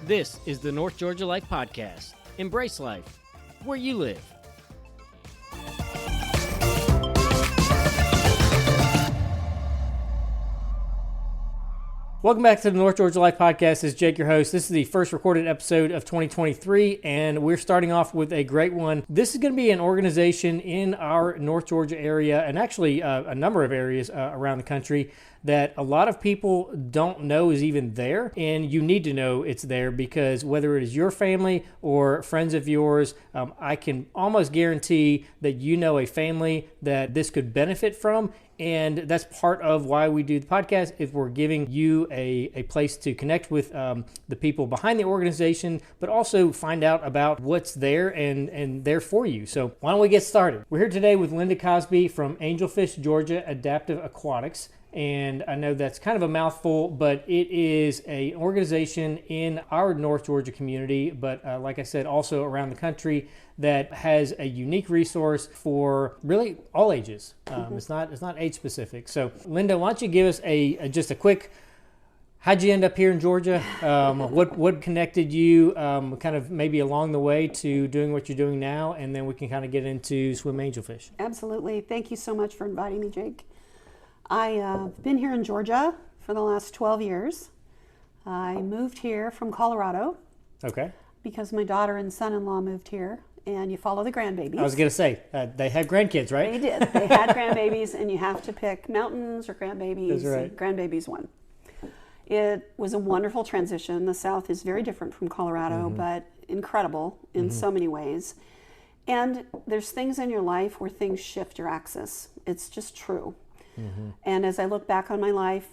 This is the North Georgia Life Podcast. Embrace life where you live. Welcome back to the North Georgia Life Podcast. This is Jake, your host. This is the first recorded episode of 2023, and we're starting off with a great one. This is going to be an organization in our North Georgia area, and actually a number of areas around the country, that a lot of people don't know is even there, and you need to know it's there, because whether it is your family or friends of yours, I can almost guarantee that you know a family that this could benefit from. And that's part of why we do the podcast, is we're giving you a place to connect with the people behind the organization, but also find out about what's there and there for you. So why don't we get started? We're here today with Linda Cosby from Angelfish GA Adaptive Aquatics. And I know that's kind of a mouthful, but it is an organization in our North Georgia community, but like I said, also around the country, that has a unique resource for really all ages. It's not age specific. So Linda, why don't you give us just a quick, how'd you end up here in Georgia? What connected you kind of maybe along the way to doing what you're doing now? And then we can kind of get into Swim Angelfish. Absolutely. Thank you so much for inviting me, Jake. I've been here in Georgia for the last 12 years. I moved here from Colorado. Okay. Because my daughter and son-in-law moved here, and you follow the grandbabies. I was going to say, they had grandkids, right? They did. They had grandbabies, and you have to pick mountains or grandbabies. That's right. And grandbabies won. It was a wonderful transition. The South is very different from Colorado, but incredible in so many ways. And there's things in your life where things shift your axis. It's just true. And as I look back on my life,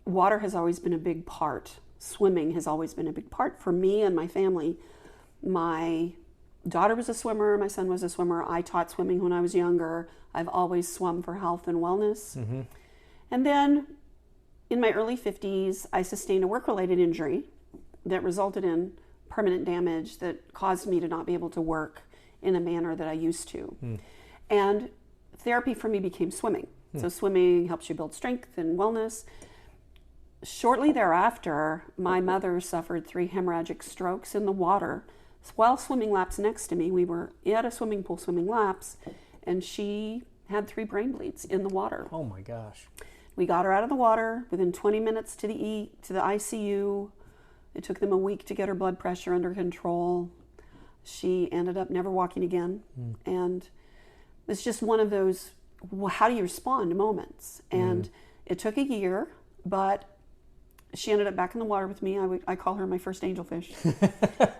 water has always been a big part. Swimming has always been a big part for me and my family. My daughter was a swimmer. My son was a swimmer. I taught swimming when I was younger. I've always swum for health and wellness. And then in my early 50s, I sustained a work-related injury that resulted in permanent damage that caused me to not be able to work in a manner that I used to. And therapy for me became swimming. So swimming helps you build strength and wellness. Shortly thereafter, my mother suffered 3 hemorrhagic strokes in the water while swimming laps next to me. We were at a swimming pool swimming laps, and she had 3 brain bleeds in the water. Oh my gosh. We got her out of the water within 20 minutes to the ICU. It took them a week to get her blood pressure under control. She ended up never walking again. And it's just one of those, how do you respond to moments? And it took a year, but she ended up back in the water with me. I call her my first angelfish.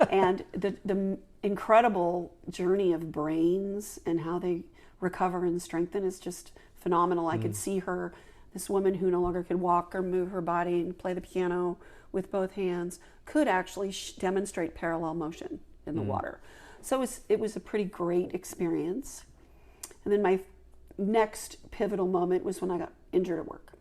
And the incredible journey of brains and how they recover and strengthen is just phenomenal. I could see her, this woman who no longer could walk or move her body and play the piano with both hands, could actually demonstrate parallel motion in the water. So it was a pretty great experience. And then my next pivotal moment was when I got injured at work.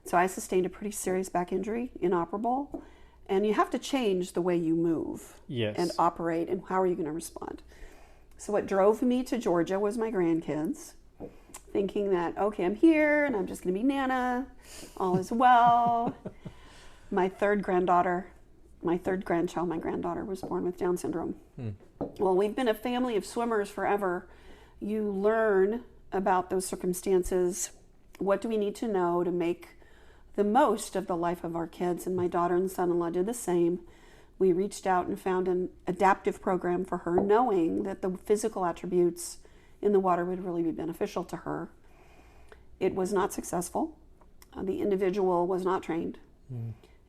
So I sustained a pretty serious back injury, inoperable, and you have to change the way you move and operate, and how are you going to respond? So what drove me to Georgia was my grandkids, thinking that, okay, I'm here and I'm just going to be Nana, all is well. My third granddaughter was born with Down syndrome. Well, we've been a family of swimmers forever. You learn about those circumstances. What do we need to know to make the most of the life of our kids? And my daughter and son-in-law did the same. We reached out and found an adaptive program for her, knowing that the physical attributes in the water would really be beneficial to her. It was not successful. The individual was not trained.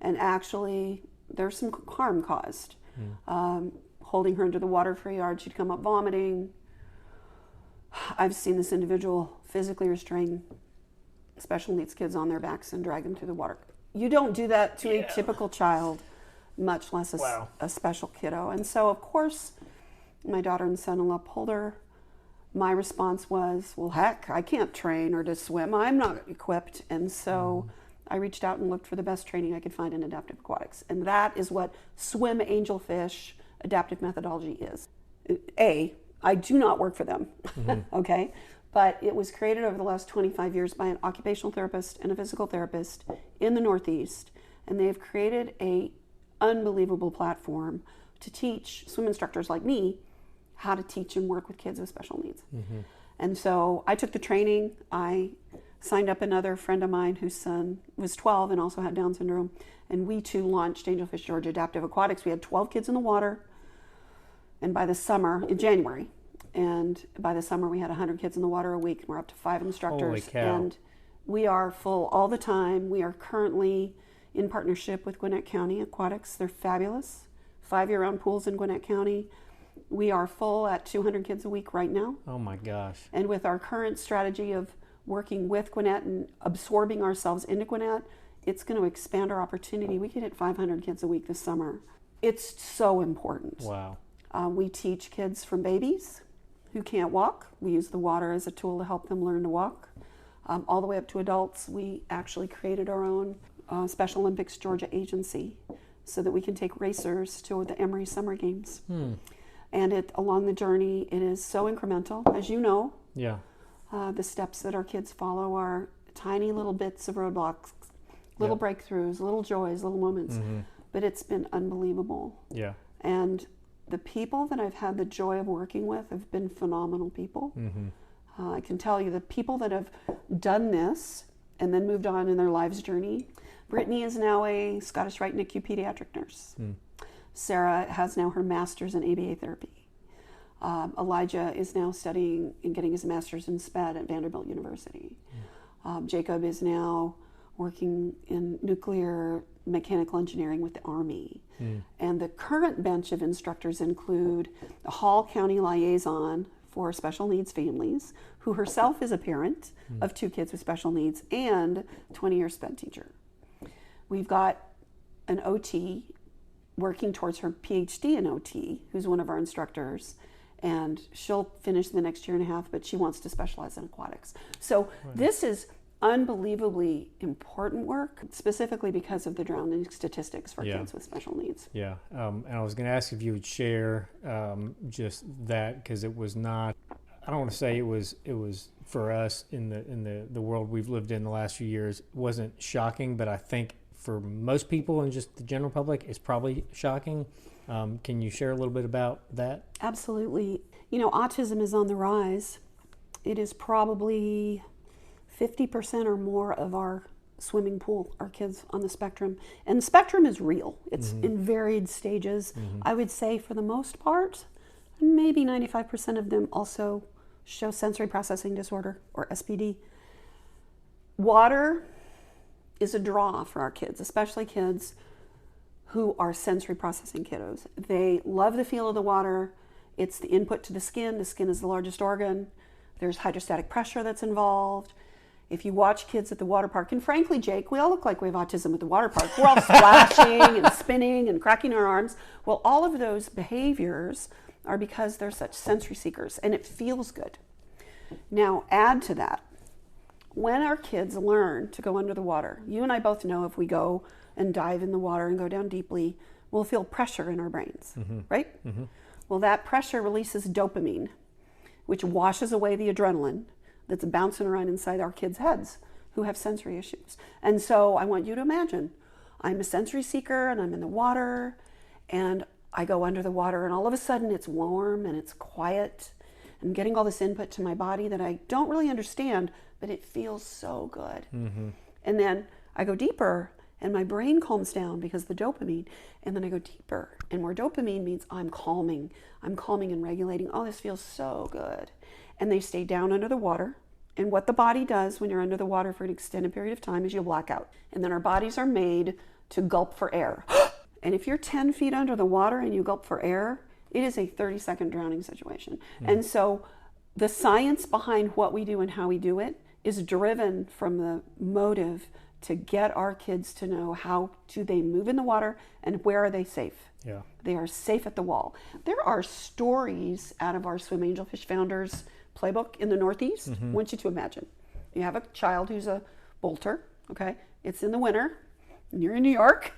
And actually, there's some harm caused. Holding her into the water for a yard, she'd come up vomiting. I've seen this individual physically restrain special needs kids on their backs and drag them through the water. You don't do that to a typical child, much less a special kiddo. And so, of course, my daughter and son-in-law pulled her. My response was, well, heck, I can't train her to swim. I'm not equipped. And so I reached out and looked for the best training I could find in adaptive aquatics. And that is what Swim Angelfish Adaptive Methodology is. I do not work for them, okay? But it was created over the last 25 years by an occupational therapist and a physical therapist in the Northeast. And they've created a unbelievable platform to teach swim instructors like me how to teach and work with kids with special needs. And so I took the training. I signed up another friend of mine whose son was 12 and also had Down syndrome. And we too launched Angelfish GA Adaptive Aquatics. We had 12 kids in the water. And by the summer, in January, and by the summer we had 100 kids in the water a week. We're up to 5 instructors. Holy cow. And we are full all the time. We are currently in partnership with Gwinnett County Aquatics. They're fabulous. 5 year-round pools in Gwinnett County. We are full at 200 kids a week right now. Oh my gosh. And with our current strategy of working with Gwinnett and absorbing ourselves into Gwinnett, it's going to expand our opportunity. We could hit 500 kids a week this summer. It's so important. Wow. We teach kids from babies who can't walk. We use the water as a tool to help them learn to walk. All the way up to adults. We actually created our own Special Olympics Georgia agency so that we can take racers to the Emory Summer Games. And along the journey, it is so incremental. As you know, Yeah. the steps that our kids follow are tiny little bits of roadblocks, little breakthroughs, little joys, little moments. But it's been unbelievable. Yeah. And the people that I've had the joy of working with have been phenomenal people. I can tell you the people that have done this and then moved on in their life's journey. Brittany is now a Scottish Rite NICU pediatric nurse. Sarah has now her master's in ABA therapy. Elijah is now studying and getting his master's in SPED at Vanderbilt University. Jacob is now working in nuclear mechanical engineering with the Army. And the current bench of instructors include the Hall County liaison for special needs families, who herself is a parent of 2 kids with special needs and 20-year SPED teacher. We've got an OT working towards her PhD in OT, who's one of our instructors, and she'll finish the next year and a half, but she wants to specialize in aquatics. So this is unbelievably important work, specifically because of the drowning statistics for kids with special needs. Yeah, and I was going to ask if you would share just that, because it was not, I don't want to say it was for us in the world we've lived in the last few years, it wasn't shocking, but I think for most people and just the general public, it's probably shocking. Can you share a little bit about that? Absolutely. You know, autism is on the rise. It is probably 50% or more of our swimming pool are kids on the spectrum. And the spectrum is real. It's in varied stages. I would say for the most part, maybe 95% of them also show sensory processing disorder or SPD. Water is a draw for our kids, especially kids who are sensory processing kiddos. They love the feel of the water. It's the input to the skin. The skin is the largest organ. There's hydrostatic pressure that's involved. If you watch kids at the water park, and frankly, Jake, we all look like we have autism at the water park. We're all splashing and spinning and cracking our arms. Well, all of those behaviors are because they're such sensory seekers, and it feels good. Now, add to that, when our kids learn to go under the water, you and I both know if we go and dive in the water and go down deeply, we'll feel pressure in our brains, right? Well, that pressure releases dopamine, which washes away the adrenaline that's bouncing around inside our kids' heads who have sensory issues. And so I want you to imagine, I'm a sensory seeker and I'm in the water and I go under the water and all of a sudden it's warm and it's quiet. I'm getting all this input to my body that I don't really understand, but it feels so good. And then I go deeper and my brain calms down because of the dopamine. And then I go deeper and more dopamine means I'm calming and regulating. Oh, this feels so good. And they stay down under the water. And what the body does when you're under the water for an extended period of time is you black out. And then our bodies are made to gulp for air. And if you're 10 feet under the water and you gulp for air, it is a 30-second drowning situation. And so the science behind what we do and how we do it is driven from the motive to get our kids to know how do they move in the water and where are they safe. Yeah. They are safe at the wall. There are stories out of our Swim Angelfish Founders playbook in the Northeast. I want you to imagine. You have a child who's a bolter, okay? It's in the winter, and you're in New York,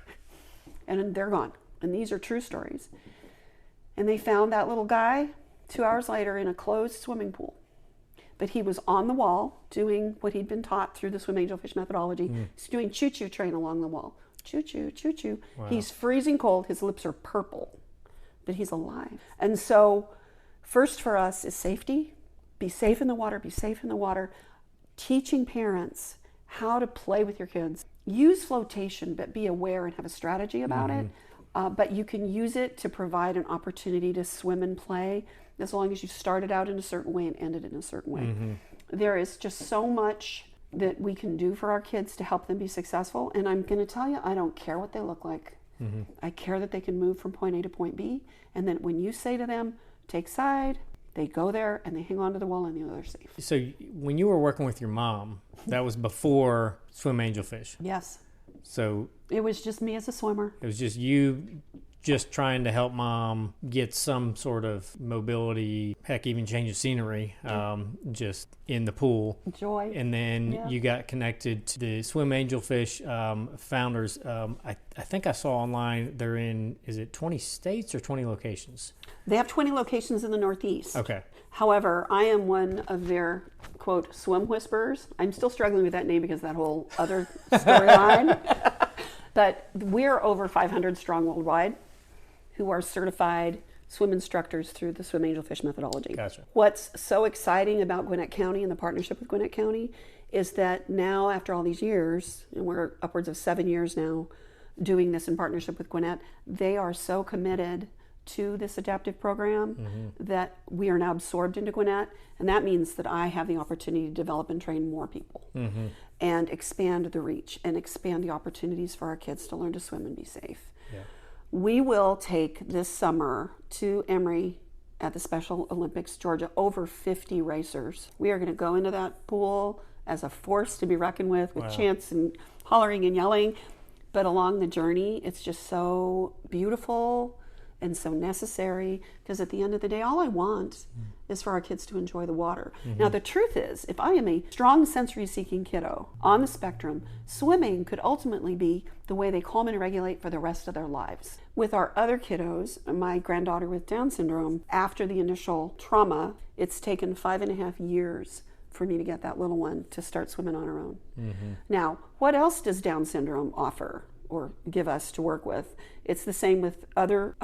and they're gone. And these are true stories. And they found that little guy 2 hours later in a closed swimming pool. But he was on the wall doing what he'd been taught through the Swim Angelfish methodology. He's doing choo-choo train along the wall. Choo choo, choo choo. Wow. He's freezing cold. His lips are purple, but he's alive. And so, first for us is safety. Be safe in the water. Be safe in the water. Teaching parents how to play with your kids. Use flotation, but be aware and have a strategy about it. But you can use it to provide an opportunity to swim and play, as long as you started out in a certain way and ended in a certain way. There is just so much that we can do for our kids to help them be successful. And I'm going to tell you, I don't care what they look like. I care that they can move from point A to point B. And then when you say to them, take side, they go there and they hang on to the wall and they know they're safe. So when you were working with your mom, that was before Swim Angelfish. Yes. So it was just me as a swimmer. It was just you just trying to help mom get some sort of mobility, heck, even change of scenery, just in the pool. Joy. And then you got connected to the Swim Angelfish founders. I think I saw online they're in, is it 20 states or 20 locations? They have 20 locations in the Northeast. Okay. However, I am one of their, quote, swim whisperers. I'm still struggling with that name because that whole other storyline. But we're over 500 strong worldwide who are certified swim instructors through the Swim Angelfish methodology. Gotcha. What's so exciting about Gwinnett County and the partnership with Gwinnett County is that now, after all these years, and we're upwards of 7 years now doing this in partnership with Gwinnett, they are so committed to this adaptive program that we are now absorbed into Gwinnett. And that means that I have the opportunity to develop and train more people and expand the reach and expand the opportunities for our kids to learn to swim and be safe. Yeah. We will take this summer to Emory at the Special Olympics, Georgia, over 50 racers. We are going to go into that pool as a force to be reckoned with chants and hollering and yelling. But along the journey, it's just so beautiful and so necessary, because at the end of the day, all I want is for our kids to enjoy the water. Now, the truth is, if I am a strong sensory-seeking kiddo on the spectrum, swimming could ultimately be the way they calm and regulate for the rest of their lives. With our other kiddos, my granddaughter with Down syndrome, after the initial trauma, it's taken 5.5 years for me to get that little one to start swimming on her own. Now, what else does Down syndrome offer or give us to work with? It's the same with other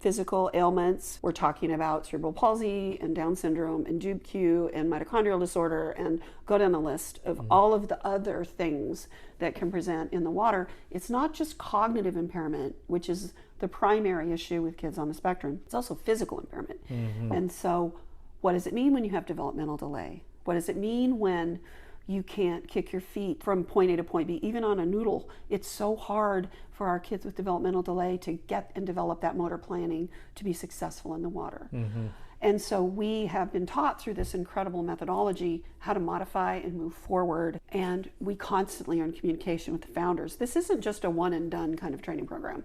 physical ailments. We're talking about cerebral palsy and Down syndrome and Dube-Q and mitochondrial disorder, and go down the list of all of the other things that can present in the water. It's not just cognitive impairment, which is the primary issue with kids on the spectrum. It's also physical impairment. And so what does it mean when you have developmental delay? What does it mean when you can't kick your feet from point A to point B, even on a noodle? It's so hard for our kids with developmental delay to get and develop that motor planning to be successful in the water. And so we have been taught through this incredible methodology how to modify and move forward. And we constantly are in communication with the founders. This isn't just a one and done kind of training program.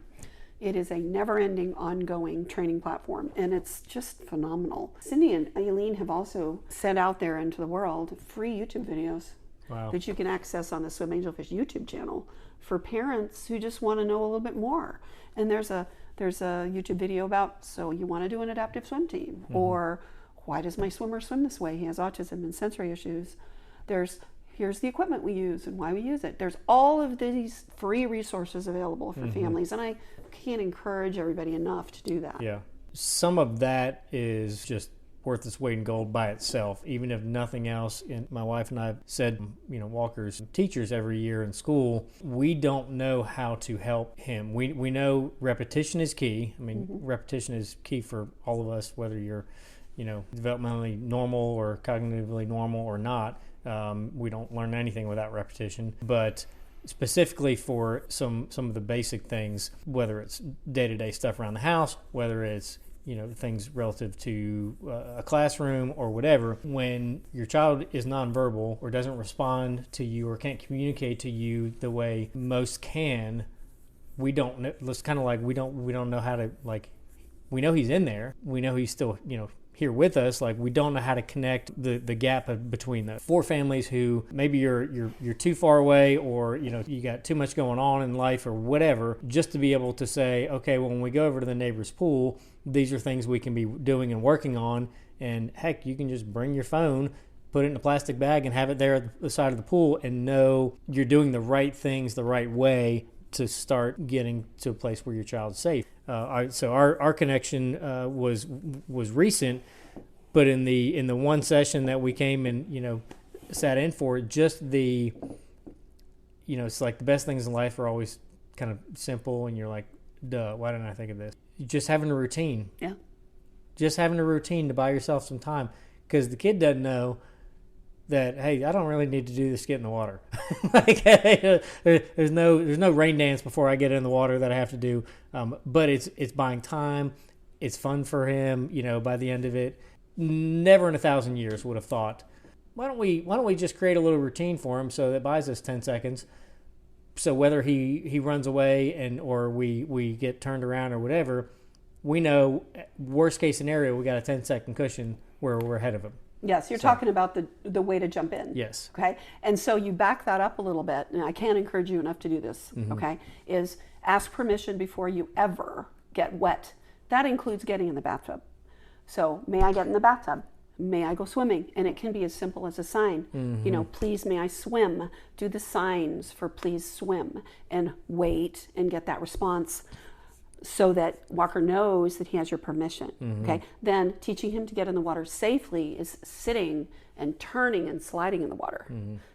It is a never-ending, ongoing training platform, and it's just phenomenal. Cindy and Aileen have also sent out there into the world free YouTube videos that you can access on the Swim Angelfish YouTube channel for parents who just want to know a little bit more. And there's a YouTube video about, so you want to do an adaptive swim team, or why does my swimmer swim this way? He has autism and sensory issues. Here's the equipment we use and why we use it. There's all of these free resources available for families, and I can't encourage everybody enough to do that. Yeah. Some of that is just worth its weight in gold by itself, even if nothing else. And my wife and I have said, Walker's teachers every year in school, we don't know how to help him. We know repetition is key. I mean, repetition is key for all of us, whether you're, developmentally normal or cognitively normal or not. We don't learn anything without repetition, but specifically for some of the basic things, whether it's day-to-day stuff around the house, whether it's things relative to a classroom or whatever, when your child is nonverbal or doesn't respond to you or can't communicate to you the way most can, we don't know. It's kind of like we don't know how to, like, we know he's in there, we know he's still here with us, like we don't know how to connect the gap between the four families who maybe you're too far away, or you got too much going on in life or whatever, just to be able to say, okay, well, when we go over to the neighbor's pool, these are things we can be doing and working on. And heck, you can just bring your phone, put it in a plastic bag and have it there at the side of the pool and know you're doing the right things the right way to start getting to a place where your child's safe. So our connection was recent, but in the one session that we came and sat in for, just the it's like the best things in life are always kind of simple, and you're like, duh, why didn't I think of this? Just having a routine. Yeah. Just having a routine to buy yourself some time, because the kid doesn't know that, hey, I don't really need to do this to get in the water. Like, hey, there's no rain dance before I get in the water that I have to do. But it's buying time. It's fun for him. By the end of it, never in 1,000 years would have thought, why don't we just create a little routine for him so that buys us 10 seconds. So whether he runs away or we get turned around or whatever, we know worst case scenario, we got a 10-second cushion where we're ahead of him. Yes, you're talking about the way to jump in. Yes. Okay. And so you back that up a little bit, and I can't encourage you enough to do this, okay, is ask permission before you ever get wet. That includes getting in the bathtub. So, may I get in the bathtub? May I go swimming? And it can be as simple as a sign. Please, may I swim? Do the signs for please swim, and wait and get that response, so that Walker knows that he has your permission. Okay. Then teaching him to get in the water safely is sitting and turning and sliding in the water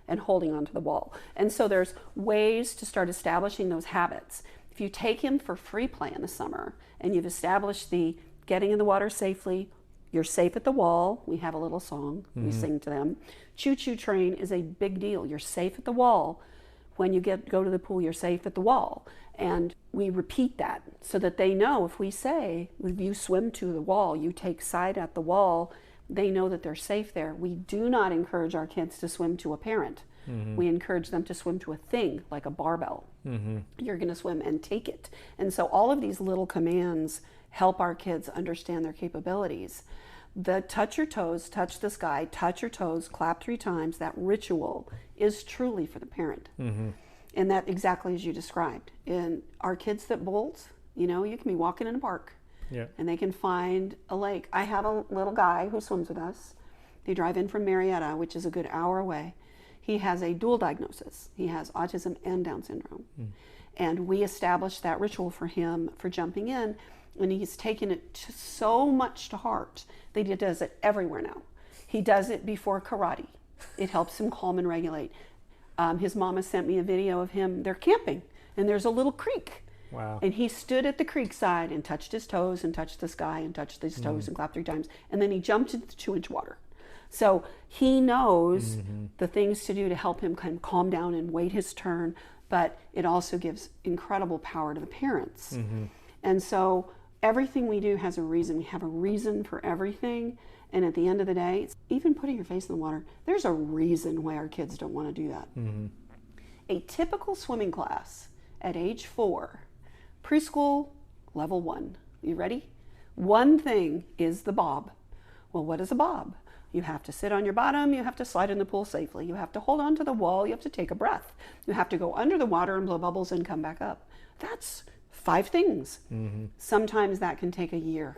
and holding onto the wall. And so there's ways to start establishing those habits. If you take him for free play in the summer and you've established the getting in the water safely, you're safe at the wall. We have a little song we sing to them. Choo-choo train is a big deal. You're safe at the wall. When you go to the pool, you're safe at the wall. And we repeat that so that they know, if we say, if you swim to the wall, you take side at the wall, they know that they're safe there. We do not encourage our kids to swim to a parent. We encourage them to swim to a thing, like a barbell. You're going to swim and take it. And so all of these little commands help our kids understand their capabilities. The touch your toes, touch the sky, touch your toes, clap 3 times, that ritual is truly for the parent. And that exactly as you described. And our kids that bolt, you can be walking in a park and they can find a lake. I have a little guy who swims with us. They drive in from Marietta, which is a good hour away. He has a dual diagnosis. He has autism and Down syndrome. And we established that ritual for him for jumping in, and he's taken it so much to heart that he does it everywhere now. He does it before karate. It helps him calm and regulate. His mama sent me a video of him. They're camping, and there's a little creek. Wow. And he stood at the creek side and touched his toes and touched the sky and touched his toes and clapped 3 times. And then he jumped into the 2-inch water. So he knows the things to do to help him kind of calm down and wait his turn. But it also gives incredible power to the parents. And so everything we do has a reason. We have a reason for everything. And at the end of the day, even putting your face in the water, there's a reason why our kids don't want to do that. A typical swimming class at age 4, preschool, level 1. You ready? One thing is the bob. Well, what is a bob? You have to sit on your bottom. You have to slide in the pool safely. You have to hold on to the wall. You have to take a breath. You have to go under the water and blow bubbles and come back up. That's 5 things. Sometimes that can take a year.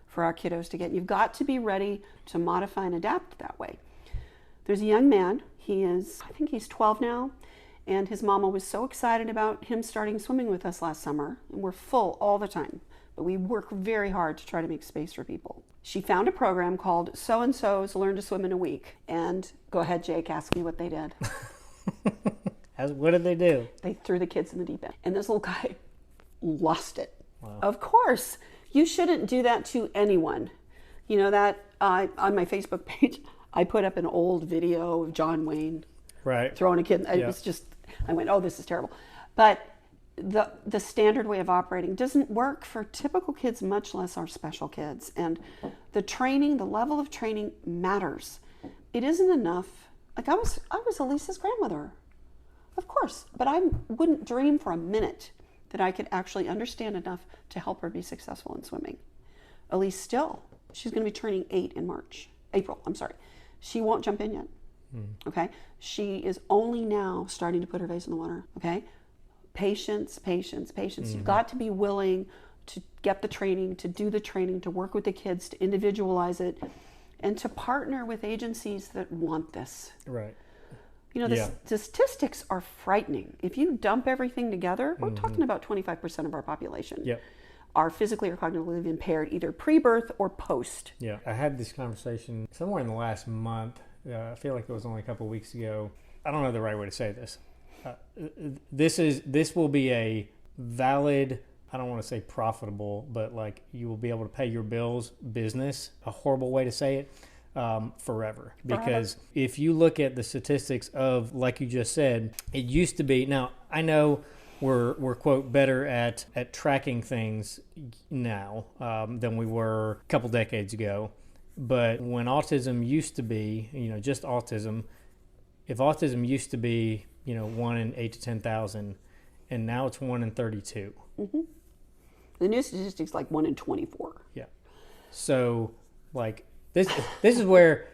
For our kiddos to get. You've got to be ready to modify and adapt that way. There's a young man. I think he's 12 now, and his mama was so excited about him starting swimming with us last summer, and we're full all the time, but we work very hard to try to make space for people. She found a program called So-and-So's Learn to Swim in a Week, and go ahead, Jake, ask me what they did. What did they do? They threw the kids in the deep end, and this little guy lost it. Wow. Of course. You shouldn't do that to anyone. That on my Facebook page, I put up an old video of John Wayne throwing a kid. It was just, I went, oh, this is terrible. But the standard way of operating doesn't work for typical kids, much less our special kids. And the training, the level of training matters. It isn't enough. Like I was Elisa's grandmother, of course, but I wouldn't dream for a minute that I could actually understand enough to help her be successful in swimming. Elise still, she's going to be turning 8 in April. She won't jump in yet. Okay? She is only now starting to put her face in the water. Okay? Patience. You've got to be willing to get the training, to do the training, to work with the kids, to individualize it, and to partner with agencies that want this. Right. You know, the statistics are frightening. If you dump everything together, we're talking about 25% of our population are physically or cognitively impaired, either pre-birth or post. Yeah, I had this conversation somewhere in the last month. I feel like it was only a couple of weeks ago. I don't know the right way to say this. This will be a valid, I don't want to say profitable, but like you will be able to pay your bills business, a horrible way to say it, forever. Because if you look at the statistics of, like you just said, it used to be, now I know we're quote better at tracking things now than we were a couple decades ago. But when autism used to be, just autism, if autism used to be, 1 in 8 to 10,000, and now it's 1 in 32. Mm-hmm. The new statistics like 1 in 24. Yeah. So, like this is where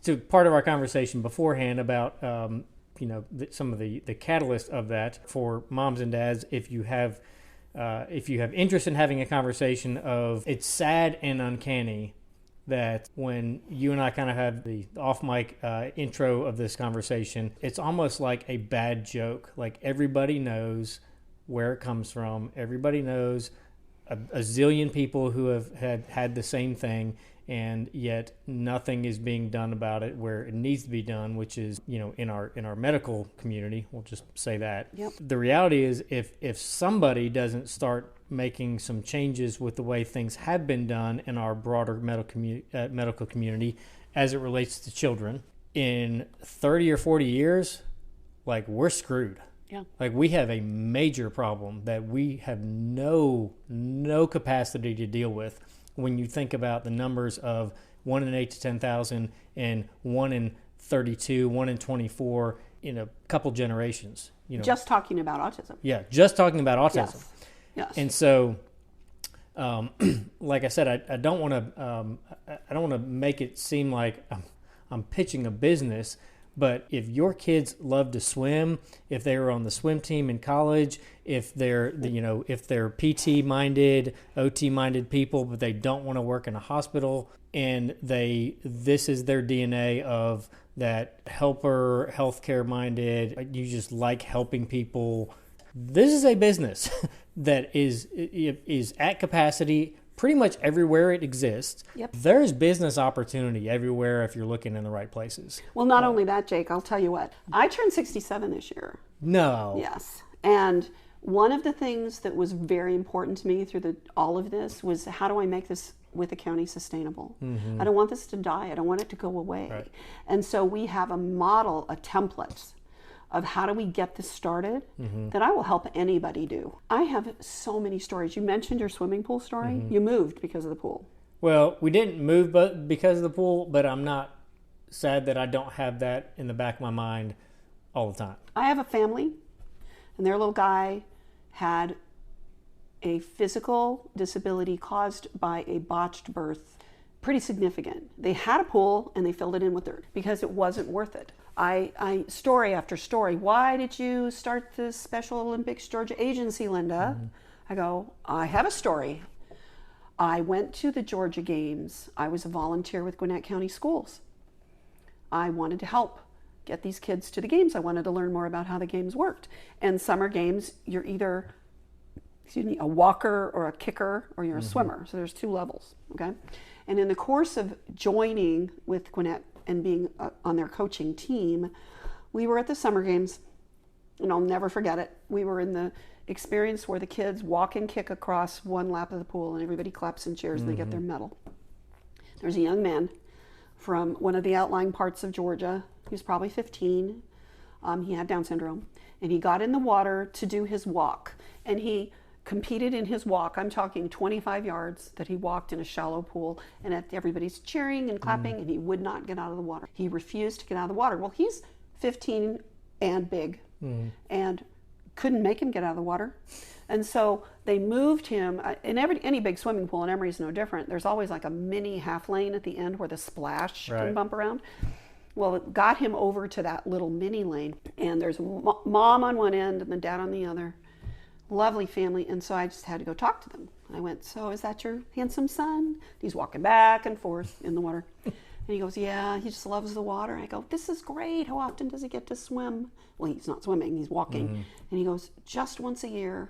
to part of our conversation beforehand about some of the catalyst of that for moms and dads. If you have interest in having a conversation of, it's sad and uncanny that when you and I kind of had the off-mic intro of this conversation, it's almost like a bad joke. Like everybody knows where it comes from. Everybody knows a zillion people who have had the same thing, and yet nothing is being done about it where it needs to be done, which is, in our medical community. We'll just say that. Yep. The reality is if somebody doesn't start making some changes with the way things have been done in our broader medical community as it relates to children, in 30 or 40 years, like we're screwed. Yeah. Like we have a major problem that we have no capacity to deal with when you think about the numbers of 1 in 8 to 10,000 and 1 in 32, 1 in 24 in a couple generations. Just talking about autism. Yeah, just talking about autism. Yes. And so, like I said, I don't want to make it seem like I'm pitching a business. But if your kids love to swim, if they were on the swim team in college, if they're PT minded, OT minded people, but they don't want to work in a hospital, and this is their DNA of that helper, healthcare minded, you just like helping people. This is a business that is at capacity pretty much everywhere it exists. Yep. There's business opportunity everywhere if you're looking in the right places. Well, not only that, Jake, I'll tell you what. I turned 67 this year. No. Yes. And one of the things that was very important to me through all of this was, how do I make this with the county sustainable? Mm-hmm. I don't want this to die. I don't want it to go away. Right. And so we have a model, a template of how do we get this started that I will help anybody do. I have so many stories. You mentioned your swimming pool story. Mm-hmm. You moved because of the pool. Well, we didn't move because of the pool, but I'm not sad that I don't have that in the back of my mind all the time. I have a family, and their little guy had a physical disability caused by a botched birth, pretty significant. They had a pool, and they filled it in with dirt because it wasn't worth it. I story after story. Why did you start the Special Olympics Georgia agency, Linda? Mm-hmm. I go, I have a story. I went to the Georgia games. I was a volunteer with Gwinnett County Schools. I wanted to help get these kids to the games. I wanted to learn more about how the games worked. And summer games, you're either, a walker or a kicker, or you're a swimmer. So there's 2 levels, okay? And in the course of joining with Gwinnett and being on their coaching team, we were at the summer games, and I'll never forget it. We were in the experience where the kids walk and kick across one lap of the pool, and everybody claps and cheers, and they get their medal. There's a young man from one of the outlying parts of Georgia. He was probably 15. He had Down syndrome, and he got in the water to do his walk, and he competed in his walk. I'm talking 25 yards that he walked in a shallow pool, and everybody's cheering and clapping, and he would not get out of the water. He refused to get out of the water. Well, he's 15 and big, and couldn't make him get out of the water. And so they moved him. In any big swimming pool, and Emory's no different, there's always like a mini half lane at the end where the splash can bump around. Well, it got him over to that little mini lane, and there's mom on one end and the dad on the other. Lovely family. And so I just had to go talk to them. I went, so is that your handsome son? He's walking back and forth in the water. And he goes, yeah, he just loves the water. I go, this is great. How often does he get to swim? Well, he's not swimming, he's walking. And he goes, just once a year,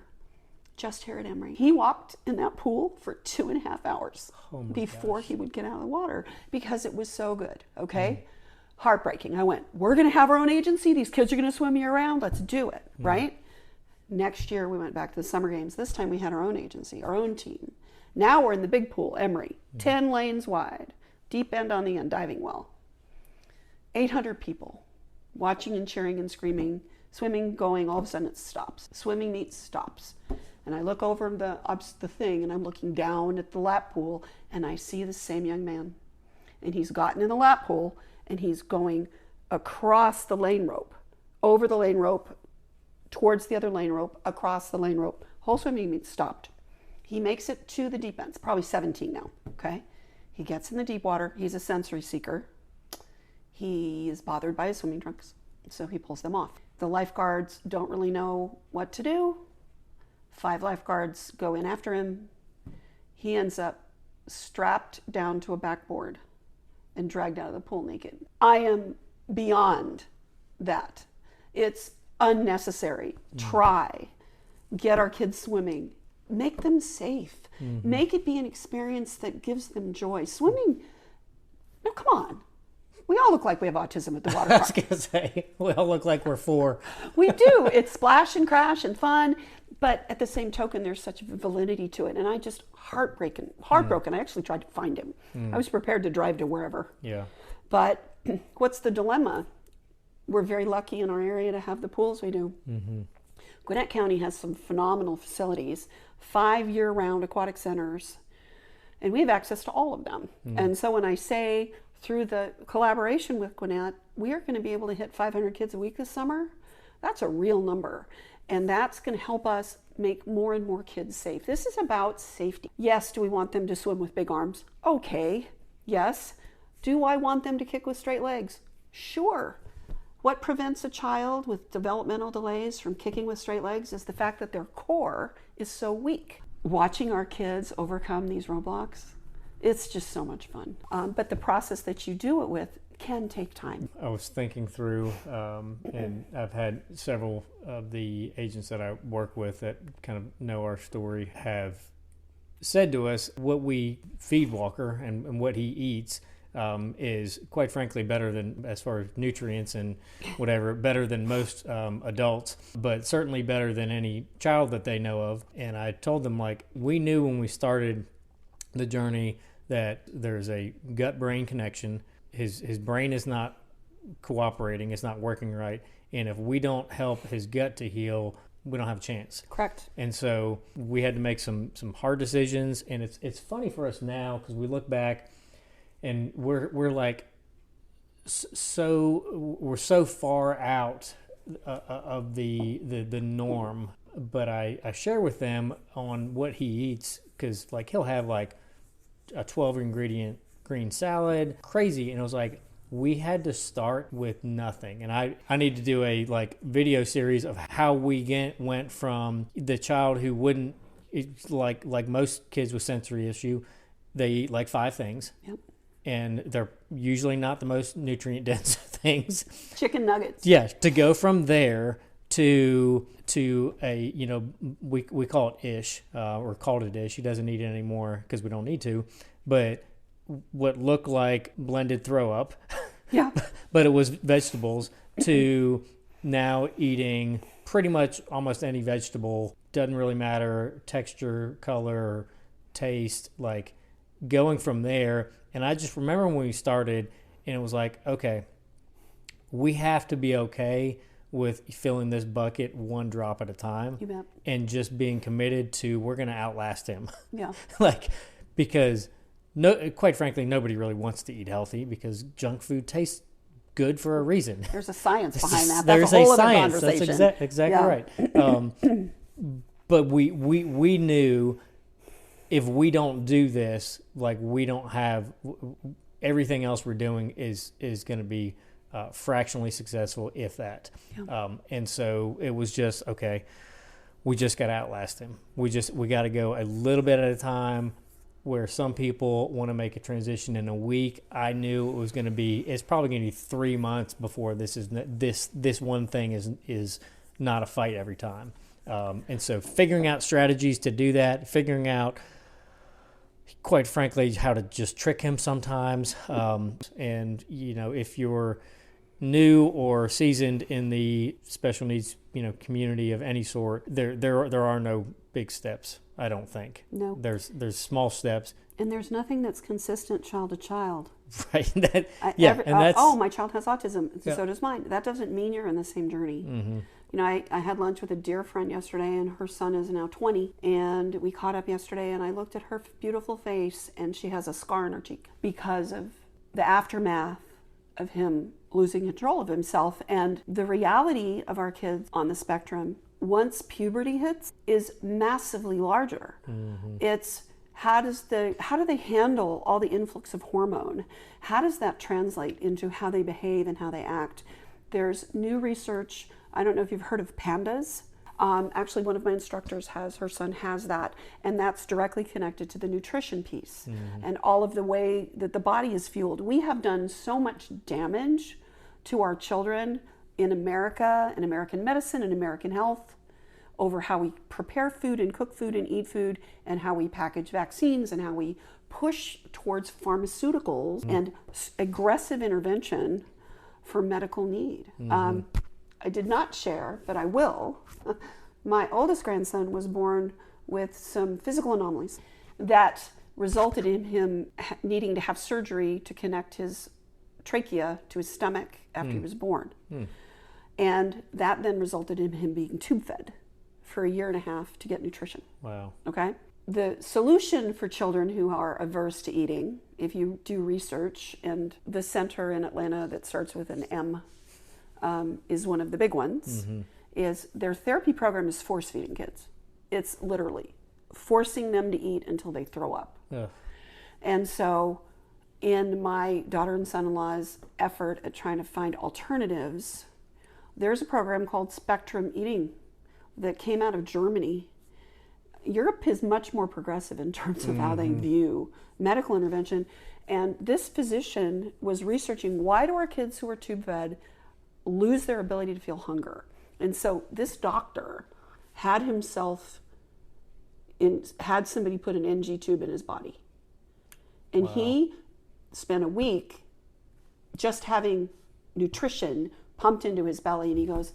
just here at Emory. He walked in that pool for 2.5 hours before he would get out of the water because it was so good, okay? Heartbreaking. I went, we're going to have our own agency. These kids are going to swim year round. Let's do it, right? Next year, we went back to the summer games. This time we had our own agency, our own team. Now we're in the big pool, Emory, 10 lanes wide. Deep end on the end, diving well. 800 people watching and cheering and screaming, swimming, going, all of a sudden it stops. Swimming meet stops. And I look over the thing and I'm looking down at the lap pool and I see the same young man. And he's gotten in the lap pool and he's going across the lane rope, over the lane rope, towards the other lane rope, across the lane rope. Whole swimming meet stopped. He makes it to the deep end. It's probably 17 now, okay? He gets in the deep water. He's a sensory seeker. He is bothered by his swimming trunks, so he pulls them off. The lifeguards don't really know what to do. 5 lifeguards go in after him. He ends up strapped down to a backboard and dragged out of the pool naked. I am beyond that. It's unnecessary. Try. Get our kids swimming. Make them safe. Make it be an experience that gives them joy. Swimming, no, come on. We all look like we have autism at the water park. I was going to say, we all look like we're 4. We do. It's splash and crash and fun. But at the same token, there's such validity to it. And I just heartbroken. I actually tried to find him. I was prepared to drive to wherever. Yeah. But what's the dilemma? We're very lucky in our area to have the pools we do. Gwinnett County has some phenomenal facilities, 5 year-round aquatic centers, and we have access to all of them. And so when I say through the collaboration with Gwinnett, we are going to be able to hit 500 kids a week this summer, that's a real number. And that's going to help us make more and more kids safe. This is about safety. Yes, do we want them to swim with big arms? Okay, yes. Do I want them to kick with straight legs? Sure. What prevents a child with developmental delays from kicking with straight legs is the fact that their core is so weak. Watching our kids overcome these roadblocks, it's just so much fun. But the process that you do it with can take time. I was thinking through, and I've had several of the agents that I work with that kind of know our story have said to us what we feed Walker and what he eats is quite frankly better than, as far as nutrients and whatever, better than most adults, but certainly better than any child that they know of. And I told them, like, we knew when we started the journey that there's a gut-brain connection. His brain is not cooperating, it's not working right, and if we don't help his gut to heal, we don't have a chance. Correct. And so we had to make some hard decisions, and it's funny for us now because we look back and we're like we're so far out of the norm. But I share with them on what he eats, because like he'll have like a 12 ingredient green salad, crazy. And it was like, we had to start with nothing. And I need to do a like video series of how we went from the child who wouldn't, like most kids with sensory issue, they eat like 5 things. Yep. And they're usually not the most nutrient dense things. Chicken nuggets. Yeah, to go from there to a, we call it ish, or called it ish. He doesn't eat it anymore because we don't need to. But what looked like blended throw up, yeah, but it was vegetables, to now eating pretty much almost any vegetable. Doesn't really matter, texture, color, taste, like going from there. And I just remember when we started, and it was like, okay, we have to be okay with filling this bucket one drop at a time. You bet. And just being committed to, we're going to outlast him. Yeah. Because quite frankly, nobody really wants to eat healthy because junk food tastes good for a reason. There's a science behind that. There's a whole a science. Other conversation. That's exactly right. But we knew if we don't do this, like we don't have everything else we're doing is going to be fractionally successful, if that. Yeah. And so it was just, okay, we just got to outlast him. We got to go a little bit at a time, where some people want to make a transition in a week. I knew it's probably going to be 3 months before this one thing is not a fight every time. And so figuring out strategies to do that, figuring out, quite frankly, how to just trick him sometimes. And, if you're new or seasoned in the special needs, community of any sort, there are no big steps, I don't think. No. There's small steps. And there's nothing that's consistent child to child. Right. My child has autism, Yeah. so does mine. That doesn't mean you're in the same journey. Mm-hmm. I had lunch with a dear friend yesterday, and her son is now 20, and we caught up yesterday, and I looked at her beautiful face, and she has a scar on her cheek because of the aftermath of him losing control of himself. And the reality of our kids on the spectrum, once puberty hits, is massively larger. Mm-hmm. It's how do they handle all the influx of hormone? How does that translate into how they behave and how they act? There's new research. I don't know if you've heard of pandas. Actually, one of my instructors her son has that, and that's directly connected to the nutrition piece and all of the way that the body is fueled. We have done so much damage to our children in America, in American medicine, in American health, over how we prepare food and cook food and eat food, and how we package vaccines, and how we push towards pharmaceuticals and aggressive intervention for medical need. I did not share, but I will. My oldest grandson was born with some physical anomalies that resulted in him needing to have surgery to connect his trachea to his stomach after he was born. And that then resulted in him being tube fed for 1.5 years to get nutrition. Wow. Okay? The solution for children who are averse to eating, if you do research, and the center in Atlanta that starts with an M is one of the big ones, is their therapy program is force feeding kids. It's literally forcing them to eat until they throw up. Ugh. And so in my daughter and son-in-law's effort at trying to find alternatives, there's a program called Spectrum Eating that came out of Germany. Europe is much more progressive in terms of how they view medical intervention. And this physician was researching, why do our kids who are tube fed lose their ability to feel hunger? And so this doctor had somebody put an NG tube in his body. And he spent a week just having nutrition pumped into his belly. And he goes,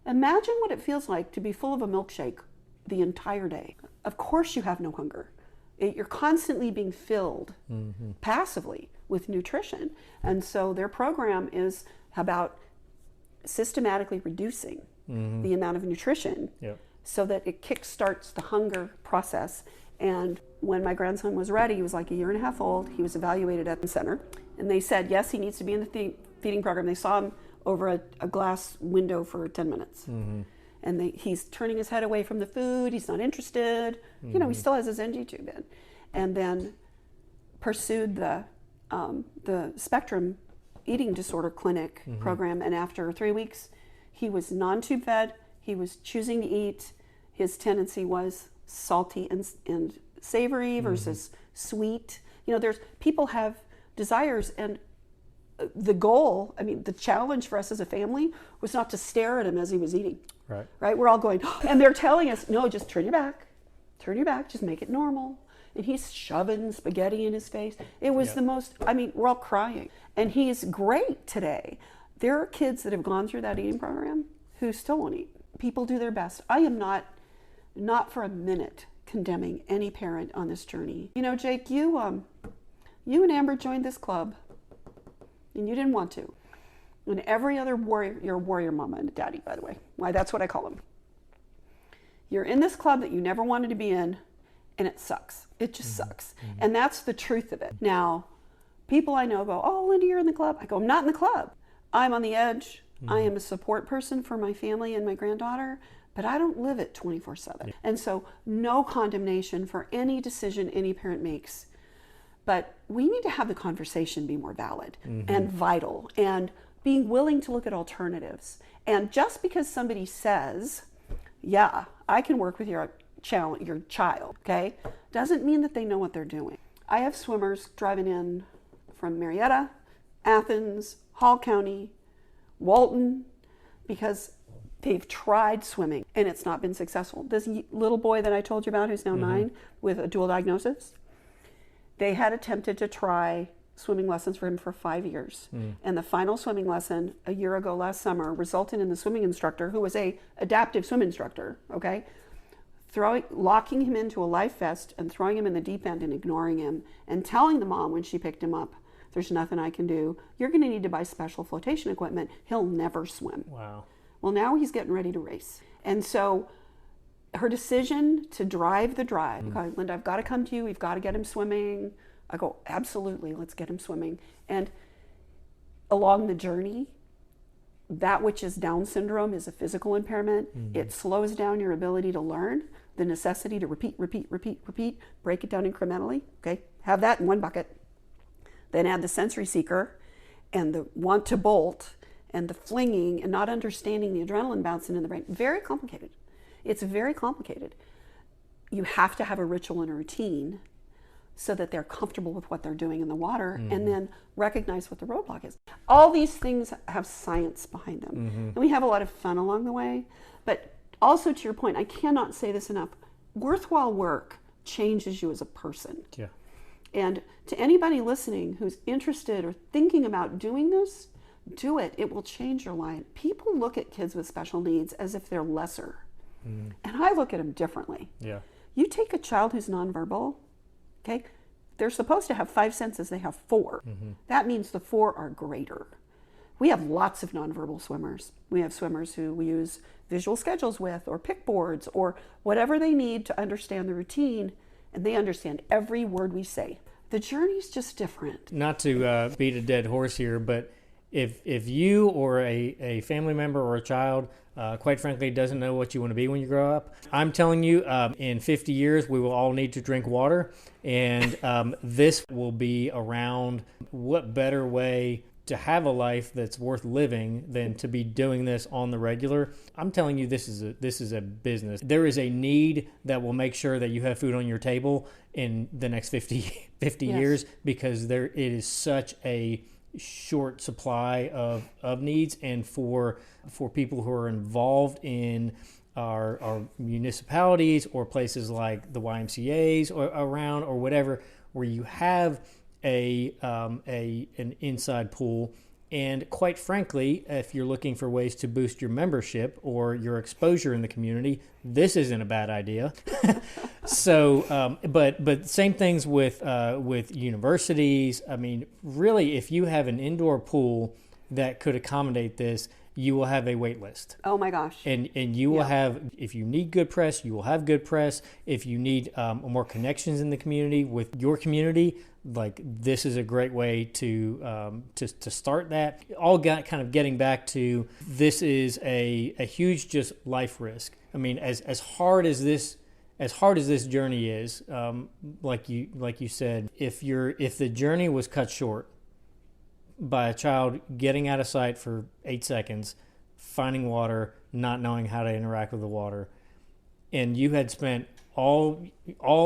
imagine what it feels like to be full of a milkshake the entire day. Of course you have no hunger. You're constantly being filled passively with nutrition. And so their program is about systematically reducing the amount of nutrition so that it kickstarts the hunger process. And when my grandson was ready, he was like 1.5 years old, he was evaluated at the center. And they said, yes, he needs to be in the feeding program. They saw him over a glass window for 10 minutes. And he's turning his head away from the food. He's not interested. He still has his NG tube in. And then pursued the Spectrum Eating Disorder Clinic program. And after 3 weeks, he was non-tube fed. He was choosing to eat. His tendency was salty and savory versus sweet. There's people have desires, and the goal, the challenge for us as a family was not to stare at him as he was eating. Right? We're all going, and they're telling us, no, just turn your back, just make it normal. And he's shoving spaghetti in his face. It was the most, we're all crying. And he's great today. There are kids that have gone through that eating program who still won't eat. People do their best. I am not for a minute condemning any parent on this journey. Jake, you and Amber joined this club, and you didn't want to. And every other warrior, you're a warrior mama and daddy, by the way. Why, that's what I call them. You're in this club that you never wanted to be in, and it sucks. It just sucks. And that's the truth of it. Now, people I know go, oh, Linda, you're in the club. I go, I'm not in the club. I'm on the edge. I am a support person for my family and my granddaughter, but I don't live it 24/7. And so no condemnation for any decision any parent makes. But we need to have the conversation be more valid and vital, and being willing to look at alternatives. And just because somebody says, yeah, I can work with your child, okay, doesn't mean that they know what they're doing. I have swimmers driving in from Marietta, Athens, Hall County, Walton, because they've tried swimming and it's not been successful. This little boy that I told you about who's now 9 with a dual diagnosis, they had attempted to try swimming lessons for him for 5 years. And the final swimming lesson a year ago last summer resulted in the swimming instructor, who was a adaptive swim instructor, okay, locking him into a life vest and throwing him in the deep end and ignoring him and telling the mom when she picked him up, there's nothing I can do. You're going to need to buy special flotation equipment. He'll never swim. Wow. Well, now he's getting ready to race. And so her decision to drive the drive, okay, Linda, I've got to come to you. We've got to get him swimming. I go, absolutely, let's get him swimming. And along the journey, that which is Down syndrome is a physical impairment. It slows down your ability to learn, the necessity to repeat, break it down incrementally, okay? Have that in one bucket. Then add the sensory seeker and the want to bolt and the flinging and not understanding the adrenaline bouncing in the brain. Very complicated. It's very complicated. You have to have a ritual and a routine so that they're comfortable with what they're doing in the water and then recognize what the roadblock is. All these things have science behind them. And we have a lot of fun along the way. But also, to your point, I cannot say this enough, worthwhile work changes you as a person. Yeah. And to anybody listening who's interested or thinking about doing this, do it. It will change your life. People look at kids with special needs as if they're lesser. And I look at them differently. Yeah. You take a child who's nonverbal, okay, they're supposed to have 5 senses, they have 4. That means the 4 are greater. We have lots of nonverbal swimmers. We have swimmers who we use visual schedules with, or pick boards, or whatever they need to understand the routine, and they understand every word we say. The journey's just different. Not to beat a dead horse here, but if you or a family member or a child, quite frankly, doesn't know what you want to be when you grow up, I'm telling you, in 50 years, we will all need to drink water, and this will be around. What better way to have a life that's worth living than to be doing this on the regular? I'm telling you, this is a business. There is a need that will make sure that you have food on your table in the next 50 years, because it is such a short supply of needs. And for people who are involved in our municipalities or places like the YMCA's or around or whatever, where you have an inside pool, and quite frankly, if you're looking for ways to boost your membership or your exposure in the community, this isn't a bad idea. So, but same things with universities. I mean, really, if you have an indoor pool that could accommodate this, you will have a wait list. Oh my gosh. And you will have, if you need good press, you will have good press. If you need more connections in the community with your community, like, this is a great way to start that. All got kind of getting back to, this is a huge just life risk. I mean, as hard as this journey is, like you said, if the journey was cut short by a child getting out of sight for 8 seconds, finding water, not knowing how to interact with the water, and you had spent all